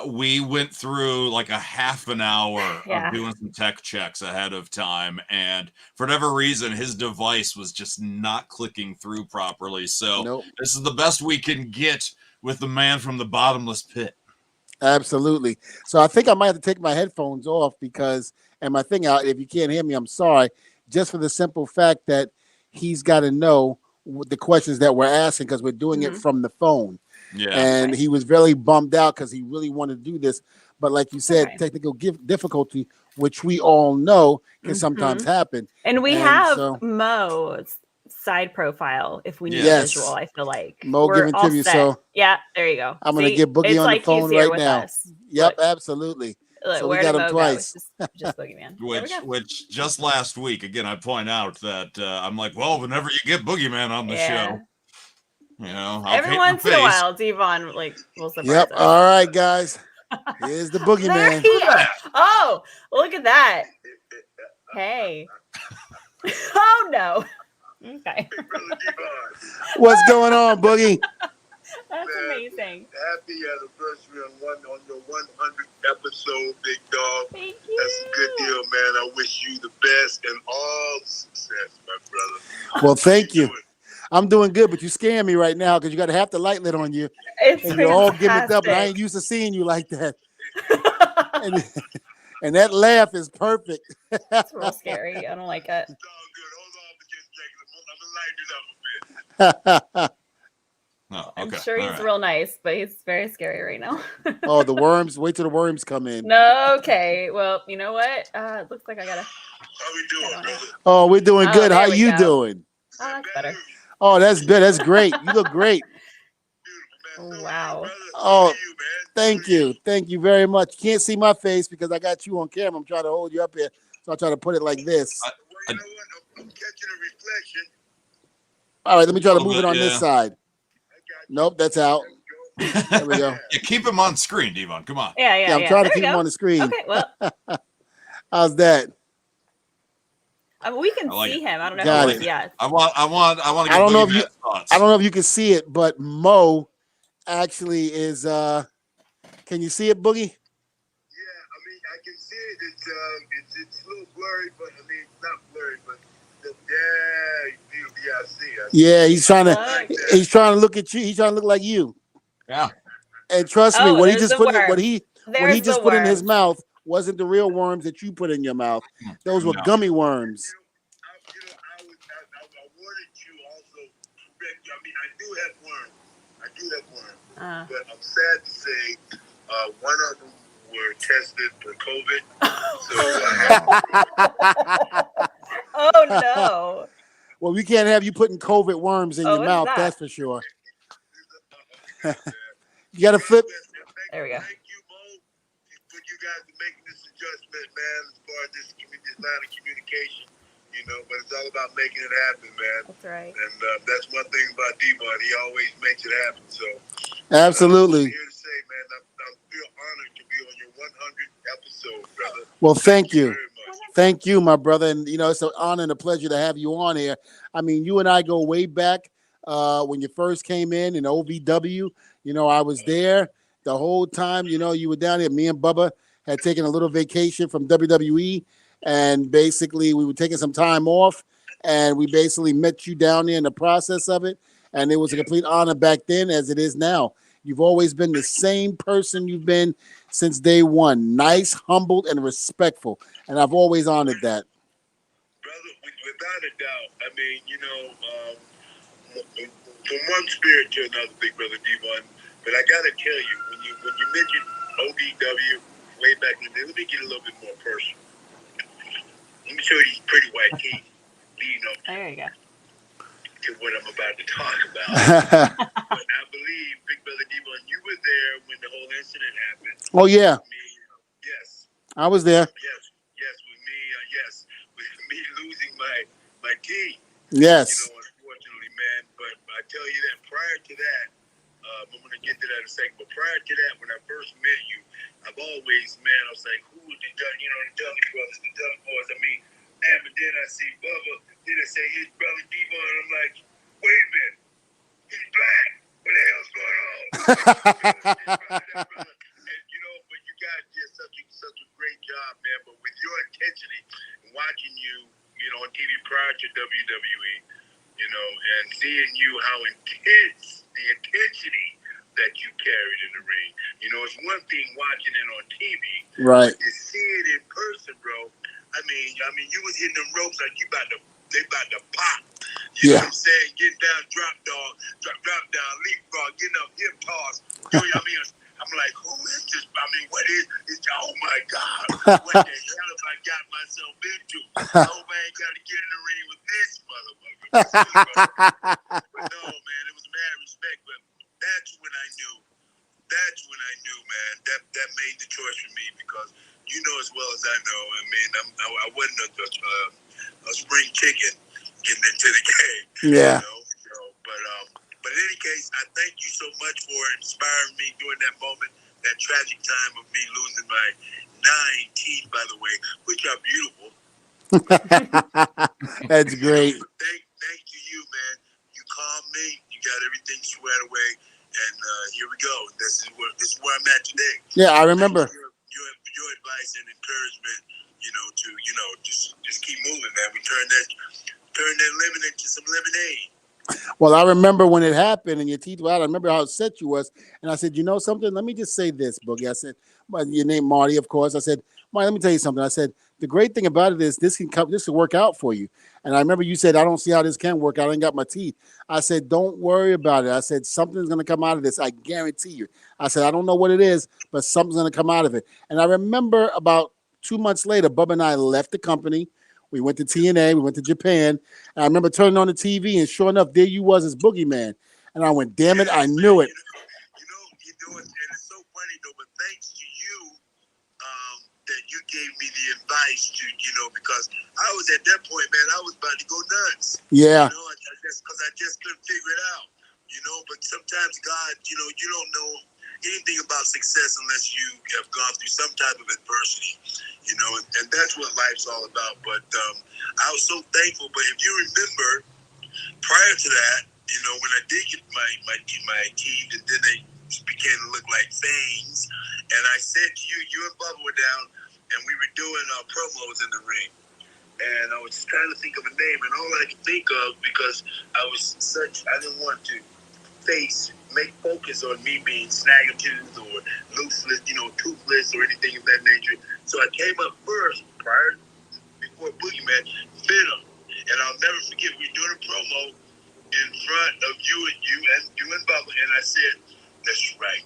We went through like a half an hour of doing some tech checks ahead of time, and for whatever reason, his device was just not clicking through properly. So this is the best we can get with the man from the bottomless pit. Absolutely. So I think I might have to take my headphones off and my thing out. If you can't hear me, I'm sorry. Just for the simple fact that he's got to know the questions that we're asking, because we're doing it from the phone. Yeah. And he was really bummed out because he really wanted to do this. But like you said, technical difficulty. which we all know can sometimes happen. And we have Mo's side profile if we need a visual. I feel like Mo giving tribute. Set. So yeah, there you go. I'm gonna get Boogie on the phone right now. Yep, absolutely. Look, so we got him twice. Just Boogeyman. Which just last week, again, I point out that I'm like, well, whenever you get Boogeyman on the show, you know, every once in a while, Dvon will surprise us. All right, guys. Here's the Boogeyman. Oh, look at that. Hey. Oh no. Okay. What's going on, Boogie? That's amazing. Happy anniversary on your 100th episode, big dog. Thank you. That's a good deal, man. I wish you the best and all the success, my brother. Well, thank you. I'm doing good, but you scaring me right now because you got to have the light lit on you. And you're all gimmicked up, and I ain't used to seeing you like that. and that laugh is perfect. It's real scary. I don't like it. It's all good. Hold on, I'm gonna light it up a bit. Oh, I'm sure he's real nice, but he's very scary right now. Oh, the worms. Wait till the worms come in. No, okay. Well, you know what? It looks like I gotta. How we doing, brother? Oh, we're doing good. How you doing? Oh, that's better. Oh, that's good. That's great. You look great. Wow. Oh, thank you. Thank you very much. You can't see my face because I got you on camera. I'm trying to hold you up here. So I'll try to put it like this. You know what? I'm catching a reflection. All right, let me try to move it on this side. Nope, that's out. There we go. Yeah, keep him on screen, Dvon. Come on. Yeah. I'm trying to keep him on the screen. Okay, well. How's that? I mean, we can see him. I don't know. I want to. I don't know if you. I don't know if you can see it, but Mo actually is. Can you see it, Boogie? Yeah, I mean, I can see it. It's a little blurry, but I mean, it's not blurry, but I see. Yeah, he's trying to look at you. He's trying to look like you. Yeah. And trust me, what he just put in his mouth wasn't the real worms that you put in your mouth. Those were gummy worms. I wanted you also correct you. I mean, I do have worms. But I'm sad to say one of them were tested for COVID. Oh no. Well, we can't have you putting COVID worms in your mouth, that's for sure. You got to flip. There we go. Thank you, Mo, for you guys making this adjustment, man, as far as this line of communication, you know, but it's all about making it happen, man. That's right. And that's one thing about Dvon. He always makes it happen. So, absolutely. I'm here to say, man, I feel honored to be on your 100th episode, brother. Well, thank you. Thank you, my brother. And, you know, it's an honor and a pleasure to have you on here. I mean, you and I go way back when you first came in OVW. You know, I was there the whole time. You know, you were down here. Me and Bubba had taken a little vacation from WWE. And basically, we were taking some time off. And we basically met you down there in the process of it. And it was a complete honor back then as it is now. You've always been the same person you've been since day one. Nice, humbled, and respectful. And I've always honored that. Brother, without a doubt. I mean, you know, from one spirit to another, big brother Dvon. But I got to tell you, when you mentioned OVW way back in the day, let me get a little bit more personal. Let me show you these pretty white teeth leading up there you go. to what I'm about to talk about. But I believe, big brother Dvon, you were there when the whole incident happened. Oh, yeah. Yes. I was there. Yes, with me losing my teeth. Yes. You know, unfortunately, man. But I tell you that prior to that, I'm going to get to that in a second. But prior to that, when I first met you, I've always, man, I was like, who is the Dudley brothers, the Dudley boys? I mean, man, but then I see Bubba, then I say his brother Dvon, and I'm like, wait a minute, he's black. What the hell's going on? And, you know, but you guys did such a great job, man. But with your intensity and watching you, you know, on TV prior to WWE, you know, and seeing you how intense the intensity that you carried in the ring. You know, it's one thing watching it on TV, right? But to see it in person, bro. I mean, you was hitting them ropes like they about to pop. You know what I'm saying? Getting down, drop down, leapfrog, getting up, hip toss. You know what I mean? I I'm like, who is this? I mean, what is this? Oh my God, what the hell have I got myself into? I hope I ain't got to get in the ring with this motherfucker. But no, man, it was mad respect. But that's when I knew. That's when I knew, man. That made the choice for me because you know as well as I know. I mean, I wasn't a spring chicken getting into the game. Yeah. You know? So, but in any case, I thank you so much for inspiring me during that moment, that tragic time of me losing my 9 teeth, by the way, which are beautiful. That's great. Thank you, man. You calmed me. You got everything squared away, and here we go. This is where I'm at today. Yeah, I remember your advice and encouragement. To just keep moving, man. We turn that lemon into some lemonade. Well, I remember when it happened and your teeth were out. I remember how upset you was. And I said, you know something? Let me just say this, Boogie. I said, your name Marty, of course. I said, Marty, let me tell you something. I said, the great thing about it is this can work out for you. And I remember you said, I don't see how this can work out. I ain't got my teeth. I said, don't worry about it. I said, something's going to come out of this. I guarantee you. I said, I don't know what it is, but something's going to come out of it. And I remember about 2 months later, Bubba and I left the company. We went to TNA. We went to Japan. And I remember turning on the TV, and sure enough, there you was as Boogeyman. And I went, damn it, I knew it. You know, and it's so funny, though, but thanks to you that you gave me the advice to, because I was at that point, man, I was about to go nuts. Yeah. Because I just couldn't figure it out, but sometimes God, you don't know anything about success unless you have gone through some type of adversity, and that's what life's all about. But I was so thankful. But if you remember, prior to that, when I did get my teeth, and then they began to look like fangs, and I said to you, you and Bubba were down, and we were doing promos in the ring. And I was just trying to think of a name, and all I could think of, because I didn't want to make focus on me being snag-a-tooth or looseless, toothless or anything of that nature. So I came up first, before Boogeyman, Venom. And I'll never forget, we were doing a promo in front of you and Bubba, and I said, that's right,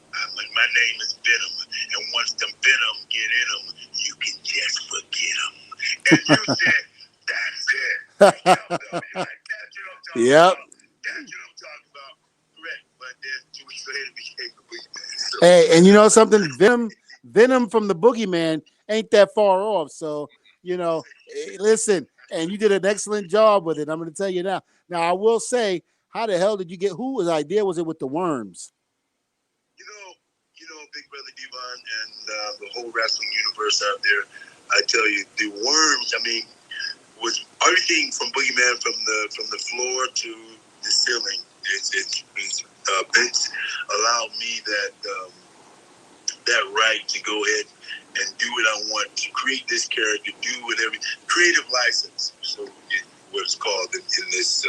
my name is Venom, and once them Venom get in them, you can just forget them. And you said, that's it. Like, that's what I'm talking yep. about. That's what I'm talking about. Correct. But then 2 weeks later, became the Boogeyman. So. Hey, and you know something? Venom from the Boogeyman ain't that far off. So, listen, and you did an excellent job with it. I'm going to tell you now. Now, I will say, how the hell did you get, whose idea was it with the worms? Big Brother Dvon and the whole wrestling universe out there, I tell you, the worms, was everything from Boogeyman from the floor to the ceiling. Vince allowed me that right to go ahead and do what I want, to create this character, do whatever, creative license, so what it's called in this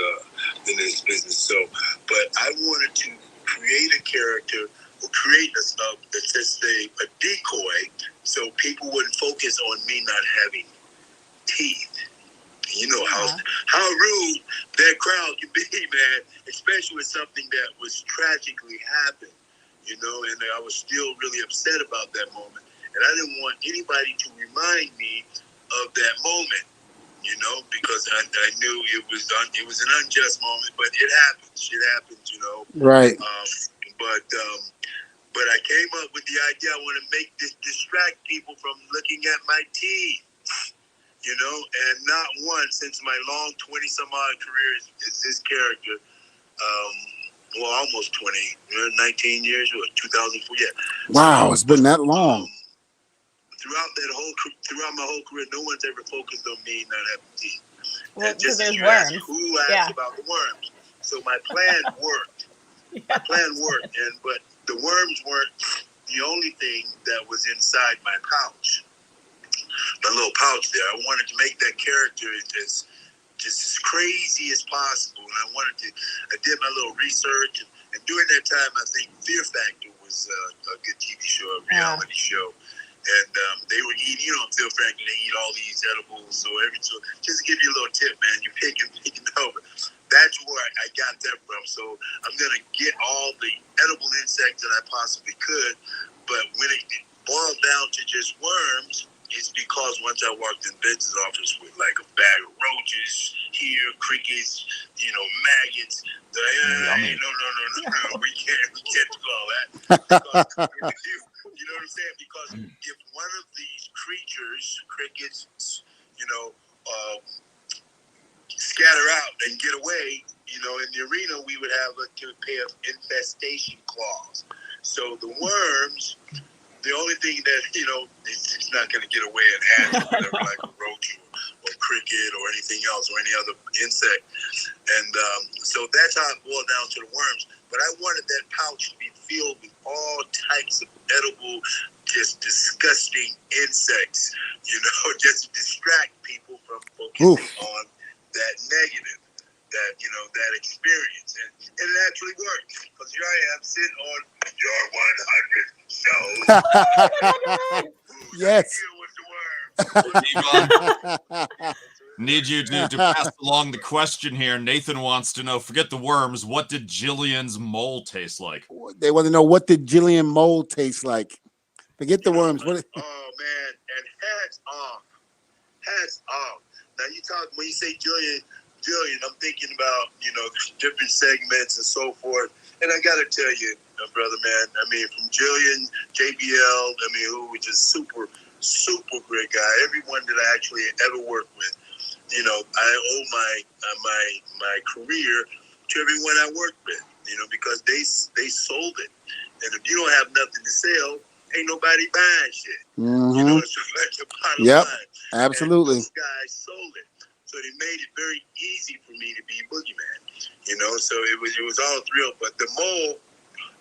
business. So, but I wanted to create a character, or create a decoy, so people wouldn't focus on me not having teeth. You know how rude that crowd can be, man, especially with something that was tragically happened, and I was still really upset about that moment. And I didn't want anybody to remind me of that moment, because I knew it was an unjust moment, but it happens. Shit happens, Right. But I came up with the idea, I want to distract people from looking at my teeth. And not once since my long 20-some-odd career is this character, almost 20, 19 years, or 2004, yeah. Wow, it's been that long. Throughout my whole career, no one's ever focused on me not having teeth. Well, because there's worms. Who asked about the worms? So my plan worked. My plan worked, but the worms weren't the only thing that was inside my pouch. My little pouch there. I wanted to make that character just as crazy as possible, and I did my little research, and during that time, I think Fear Factor was a good TV show, a reality show, and they were eating, Fear Factor, they eat all these edibles, so just to give you a little tip, man, you're picking over. That's where I got that from, so I'm going to get all the edible insects that I possibly could, But when it boiled down to just worms, it's because once I walked in Vince's office with like a bag of roaches here, crickets, maggots. No, we can't do all that. Because, you know what I'm saying? Because if one of these creatures, crickets, scatter out and get away, in the arena, we would have to pay an infestation clause. So the worms, the only thing that, it's not going to get away and hatch or whatever, like a roach or cricket or anything else or any other insect. And so that's how it boiled down to the worms. But I wanted that pouch to be filled with all types of edible, just disgusting insects, just to distract people from focusing on that negative, that experience. And it actually worked, because here I am sitting on your 100 shows. Yes. Dvon, need you to pass along the question here. Nathan wants to know, forget the worms, what did Jillian's mole taste like? They want to know, what did Jillian mole taste like? Forget the worms. Oh, man. And hats off. Now, when you say Jillian, I'm thinking about, different segments and so forth. And I got to tell you, brother, man, from Jillian, JBL, who was just super, super great guy. Everyone that I actually ever worked with, I owe my career to everyone I worked with, because they sold it. And if you don't have nothing to sell, ain't nobody buying shit. Mm-hmm. It's just like the bottom line. Absolutely. And those guys sold it. So they made it very easy for me to be Boogeyman, so it was all thrill. But the mole,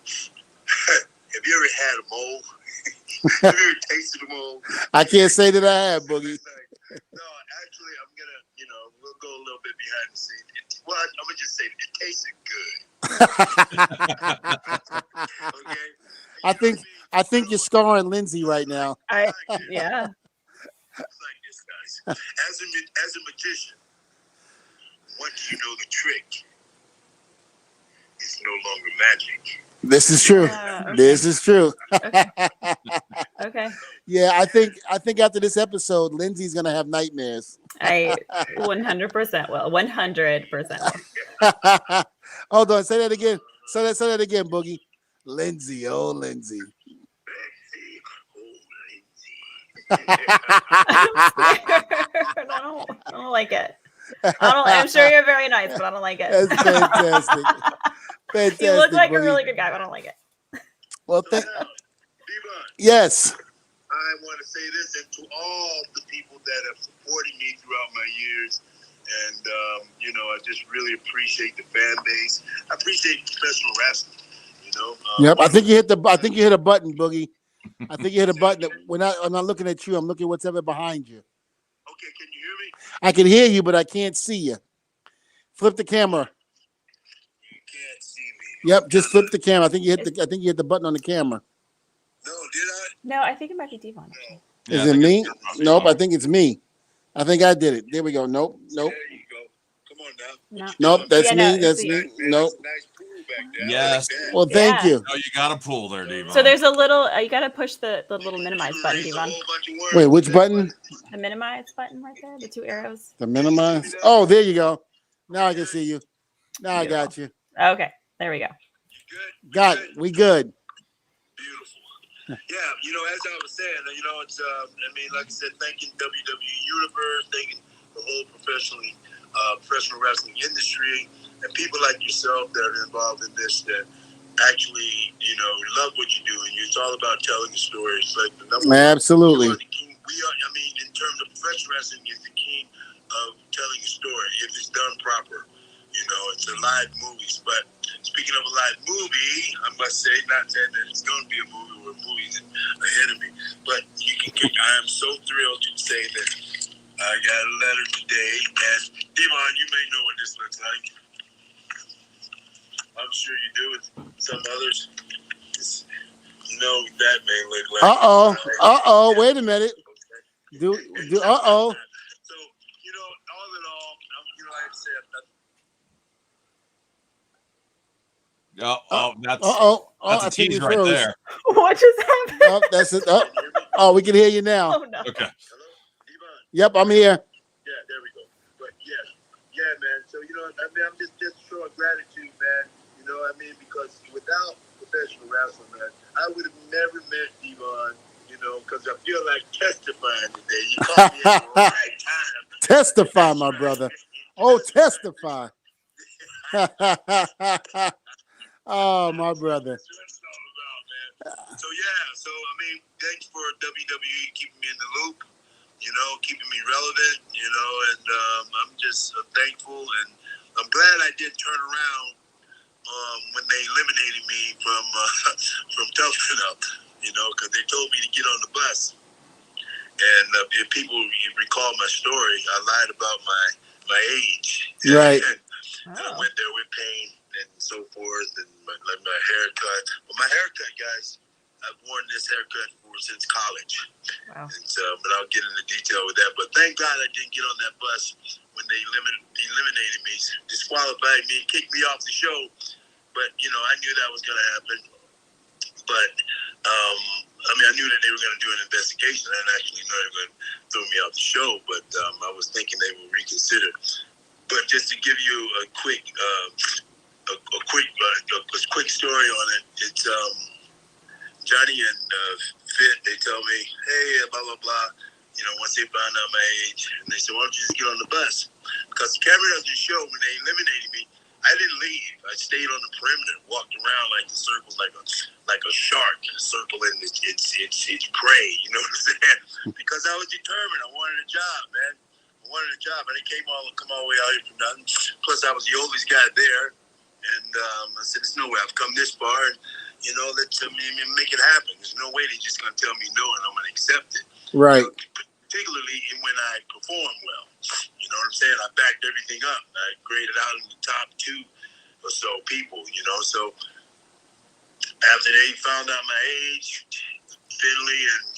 have you ever had a mole? Have you ever tasted a mole? I can't say that I have, Boogie. No, actually, I'm going to, we'll go a little bit behind the scenes. Well, I'm going to just say it tasted good. Okay? I think you're scarring Lindsey right now. Yeah. It's like this, guys. As a magician, once you know the trick, it's no longer magic. This is true. Okay. This is true. Okay. Yeah, I think after this episode, Lindsey's gonna have nightmares. I 100% will. 100% will. Hold on, say that again. Say that again, Boogie. Lindsey, oh Lindsey. I don't like it. I'm sure you're very nice, but I don't like it. That's fantastic. Fantastic. You look like Boogie. a really good guy, but I don't like it. Well, Dvon, yes. I want to say this, and to all the people that have supported me throughout my years, and I just really appreciate the fan base. I appreciate professional wrestling. Yep. I think you hit a button, Boogie. I think you hit a button. I'm not looking at you. I'm looking at what's ever behind you. Okay, can you hear me? I can hear you, but I can't see you. Flip the camera. You can't see me. Yep, just flip the camera. I think you hit the button on the camera. No, did I? No, I think it might be Dvon. No. Is it me? Nope, I think it's me. I think I did it. There we go. Nope. There you go. Come on now. No. Nope, that's Yeah, me. no, That's see. me. Nope. Nice pool back there. Yes. I like that. Well, thank Yeah. you. No, you got to pull there, Dvon. So there's a little, you got to push the little minimize button, There's a Dvon. whole bunch of words. Wait, which button? The minimize button right there, the two arrows. The minimize. Oh, there you go. Now I can see you. Now I got you. Okay, there we go. Good. Got it. We good. Beautiful. Yeah, as I was saying, it's like I said, thanking WWE Universe, thanking the whole professional wrestling industry, and people like yourself that are involved in this that actually, love what you do, and it's all about telling a story. It's like the number one. Absolutely. You are the king. In terms of professional wrestling, is the king of telling a story if it's done proper. It's a live movies. But speaking of a live movie, I must say, not saying that it's going to be a movie or movies ahead of me, but I am so thrilled to say that I got a letter today, and Dvon, you may know what this looks like. I'm sure you do with some others. That may look like. Wait a minute. Do. So, all in all, like I said, that's That's a tease right there. What just happened? Oh, that's it. Oh, we can hear you now. Oh, no. Okay. Hello, Dvon. Yep, I'm here. Yeah, there we go. But yeah, man. So I'm just showing gratitude, man. Because without professional wrestling, man, I would have never met Dvon. Because I feel like testifying today. You caught me at the right time. Testify, my brother. Oh, testify. Oh, my brother. That's what it's all about, man. So thanks for WWE keeping me in the loop, keeping me relevant, and I'm just thankful, and I'm glad I didn't turn around when they eliminated me from Toughen Up, because they told me to get on the bus. And if people recall my story, I lied about my age. Right. And I went there with pain and so forth, and my haircut. But my haircut, guys, I've worn this haircut since college. Wow. And but I'll get into detail with that. But thank God I didn't get on that bus when they eliminated me, disqualified me, kicked me off the show. But I knew that was going to happen. But I knew that they were going to do an investigation. I didn't actually know they were going to throw me off the show. But I was thinking they would reconsider. But just to give you a quick story on it, it's Johnny and Fit. They tell me, hey, blah blah blah. Once they found out my age, and they said, why don't you just get on the bus? Because the camera doesn't show when they eliminated me. I didn't leave. I stayed on the perimeter, walked around like the circles, like a shark circling its prey. You know what I'm saying? Because I was determined. I wanted a job, man. I didn't come all the way out here for nothing. Plus, I was the oldest guy there, and I said, "There's no way I've come this far, and let's make it happen. There's no way they're just gonna tell me no, and I'm gonna accept it." Right. Particularly when I perform well. You know what I'm saying? I backed everything up. I graded out in the top 2 or so people. So after they found out my age, Finley and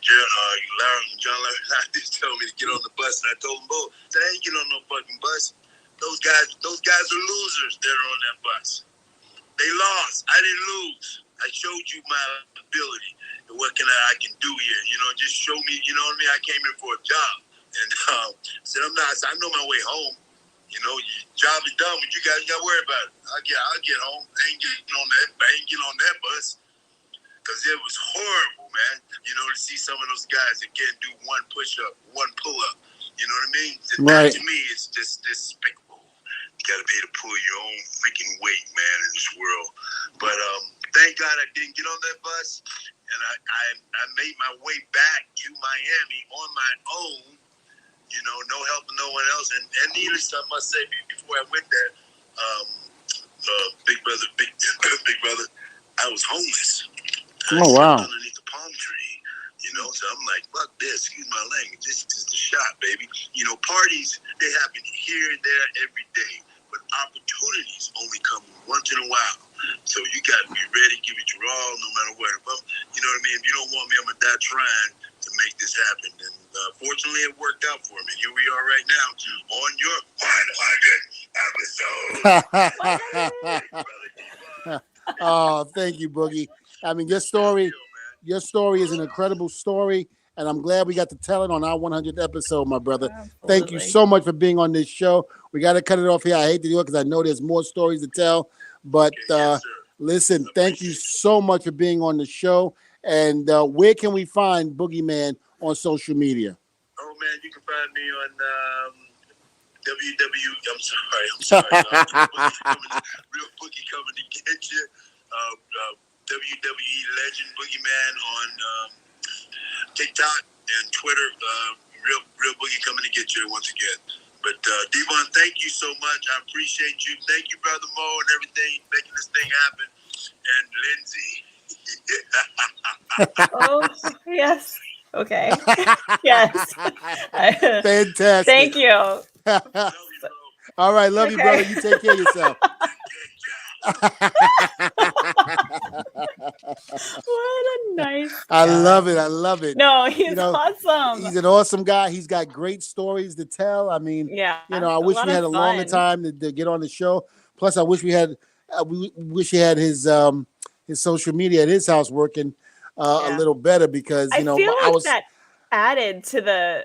John Larry just told me to get on the bus, and I told them both, I ain't getting on no fucking bus. Those guys are losers that are on that bus. They lost. I didn't lose. I showed you my ability and what I can do here. Just show me. You know what I mean? I came here for a job, and said I know my way home. Your job is done, but you guys got to worry about it. I'll get home. I ain't getting on that bus. Because it was horrible, man. To see some of those guys that can't do one push-up, one pull-up. You know what I mean? Right. That, to me, it's just despicable. You got to be able to pull your own freaking weight, man, in this world. But thank God I didn't get on that bus. And I made my way back to Miami on my own. No help from no one else. And needless, I must say, before I went there, big brother, I was homeless. Oh, wow. Underneath the palm tree, so I'm like, fuck this, excuse my language, this is the shot, baby. Parties, they happen here and there every day, but opportunities only come once in a while. So you got to be ready, give it your all, no matter what. You know what I mean? If you don't want me, I'm going to die trying to make this happen. And fortunately, it worked out for me. Here we are right now on your 100th episode. Oh, thank you, Boogie. Your story is an incredible story, and I'm glad we got to tell it on our 100th episode, my brother. Absolutely. Thank you so much for being on this show. We got to cut it off here. I hate to do it because I know there's more stories to tell, but listen, thank you so much for being on the show. And where can we find BOOGEYMAN on social media? Oh, man, you can find me on I'm sorry. Real Boogie coming to get you. WWE legend BOOGEYMAN on TikTok and Twitter. Real Boogie coming to get you once again. But Dvon, thank you so much. I appreciate you. Thank you, Brother Mo, and everything, making this thing happen. And Lindsey. Oh, yes. Okay. Yes. Fantastic. Thank you. Love you, bro. All right. Love you, brother. You take care of yourself. What a nice I guy. love it. No, he's awesome. He's an awesome guy. He's got great stories to tell. I mean, I wish we had a longer time to get on the show. Plus, I wish we had his his social media at his house working a little better because I feel like that added to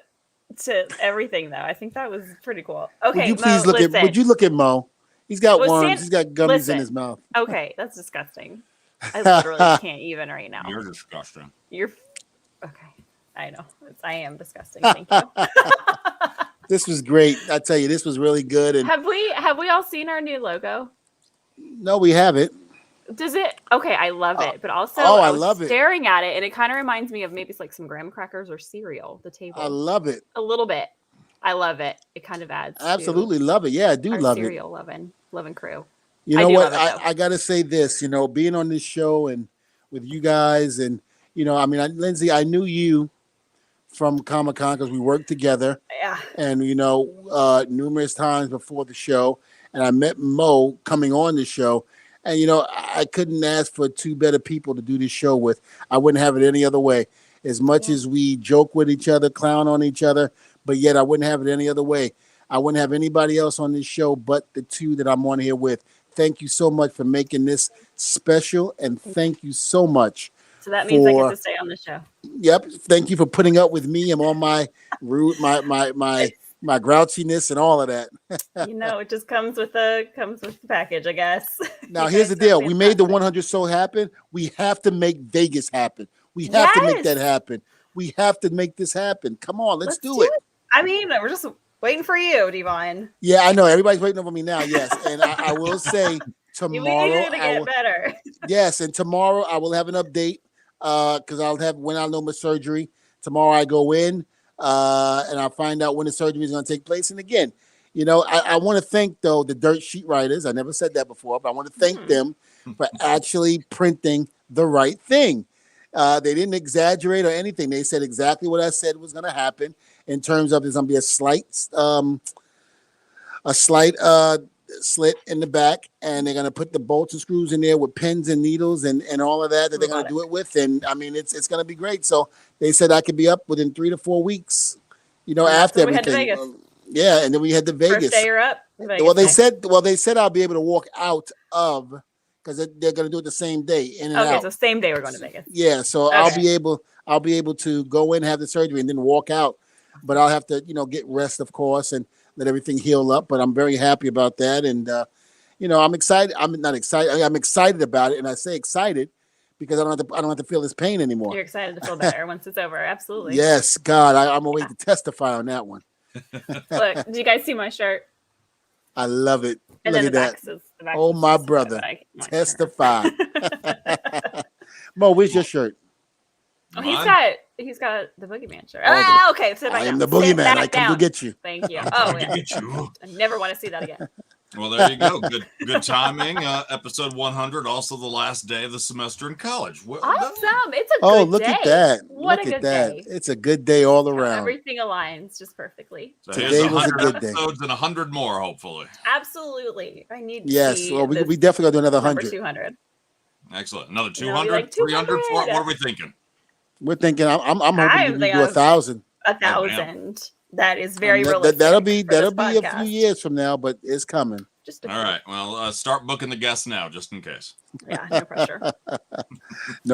everything though. I think that was pretty cool. Okay, would you please look at? Would you look at Mo? He's got worms. He's got gummies in his mouth. Okay, that's disgusting. I literally can't even right now. You're disgusting. You're okay. I know. I am disgusting. Thank you. This was great. I tell you, this was really good. And have we all seen our new logo? No, we haven't. Does it? Okay, I love it. But also, I love it. Staring at it, and it kind of reminds me of maybe it's like some graham crackers or cereal. The table. I love it. A little bit. I love it. It kind of adds. Absolutely love it. Yeah, I do love cereal loving crew. You know what? I got to say this. You know, being on this show and with you guys, and I mean, Lindsey, I knew you from Comic-Con because we worked together. Yeah. And numerous times before the show, and I met Mo coming on the show. And, I couldn't ask for two better people to do this show with. I wouldn't have it any other way. As much as we joke with each other, clown on each other, but yet I wouldn't have it any other way. I wouldn't have anybody else on this show but the two that I'm on here with. Thank you so much for making this special, and thank you so much. So that means I get to stay on the show. Yep. Thank you for putting up with me and all my rude, my grouchiness and all of that. It just comes with the package, I guess. Now here's the deal. We made the 100 show happen. We have to make Vegas happen. We have to make that happen. We have to make this happen. Come on, let's do it. I mean, we're just waiting for you, Dvon. Yeah, I know. Everybody's waiting over me now. Yes. And I will say tomorrow. We need to get better. Yes. And tomorrow I will have an update because I'll have when I know my surgery. Tomorrow I go in. And I'll find out when the surgery is going to take place. And again, I want to thank, though, the Dirt Sheet writers. I never said that before, but I want to thank them for actually printing the right thing. They didn't exaggerate or anything. They said exactly what I said was going to happen in terms of there's going to be a slight slit in the back, and they're going to put the bolts and screws in there with pins and needles and all of that they're going to do it with. And I mean, it's going to be great. So they said I could be up within 3 to 4 weeks, after everything. Yeah. And then we had the Vegas. First day you're up. Well, they said I'll be able to walk out of, because they're going to do it the same day in and out. Okay. So same day we're going to Vegas. Yeah. So okay. I'll be able to go in, have the surgery, and then walk out, but I'll have to, get rest, of course, and let everything heal up. But I'm very happy about that. And, I'm excited. I'm not excited. I'm excited about it. And I say excited because I don't have to feel this pain anymore. You're excited to feel better once it's over. Absolutely. Yes. God, I'm waiting to testify on that one. Look, do you guys see my shirt? I love it. And Look then at that. My brother. Testify. Mo, where's your shirt? Oh, he's got the Boogeyman shirt. Okay. So I am the Boogeyman. I come to get you. Thank you. Oh, yeah. I never want to see that again. Well, there you go. Good timing. Episode 100, also the last day of the semester in college. Well, awesome. It's a good day. Oh, look at that. What look a good at that. Day. It's a good day all around. Everything aligns just perfectly. So today was a good day. Episodes and 100 more, hopefully. Absolutely. I need to Yes. Well, we definitely got to do another 100. 200. Excellent. Another 200, like 300. What are we thinking? We're thinking. I'm hoping we do 1,000. 1,000. That is very realistic. That'll be a few years from now, but it's coming. All right. Well, start booking the guests now, just in case. Yeah, no pressure. No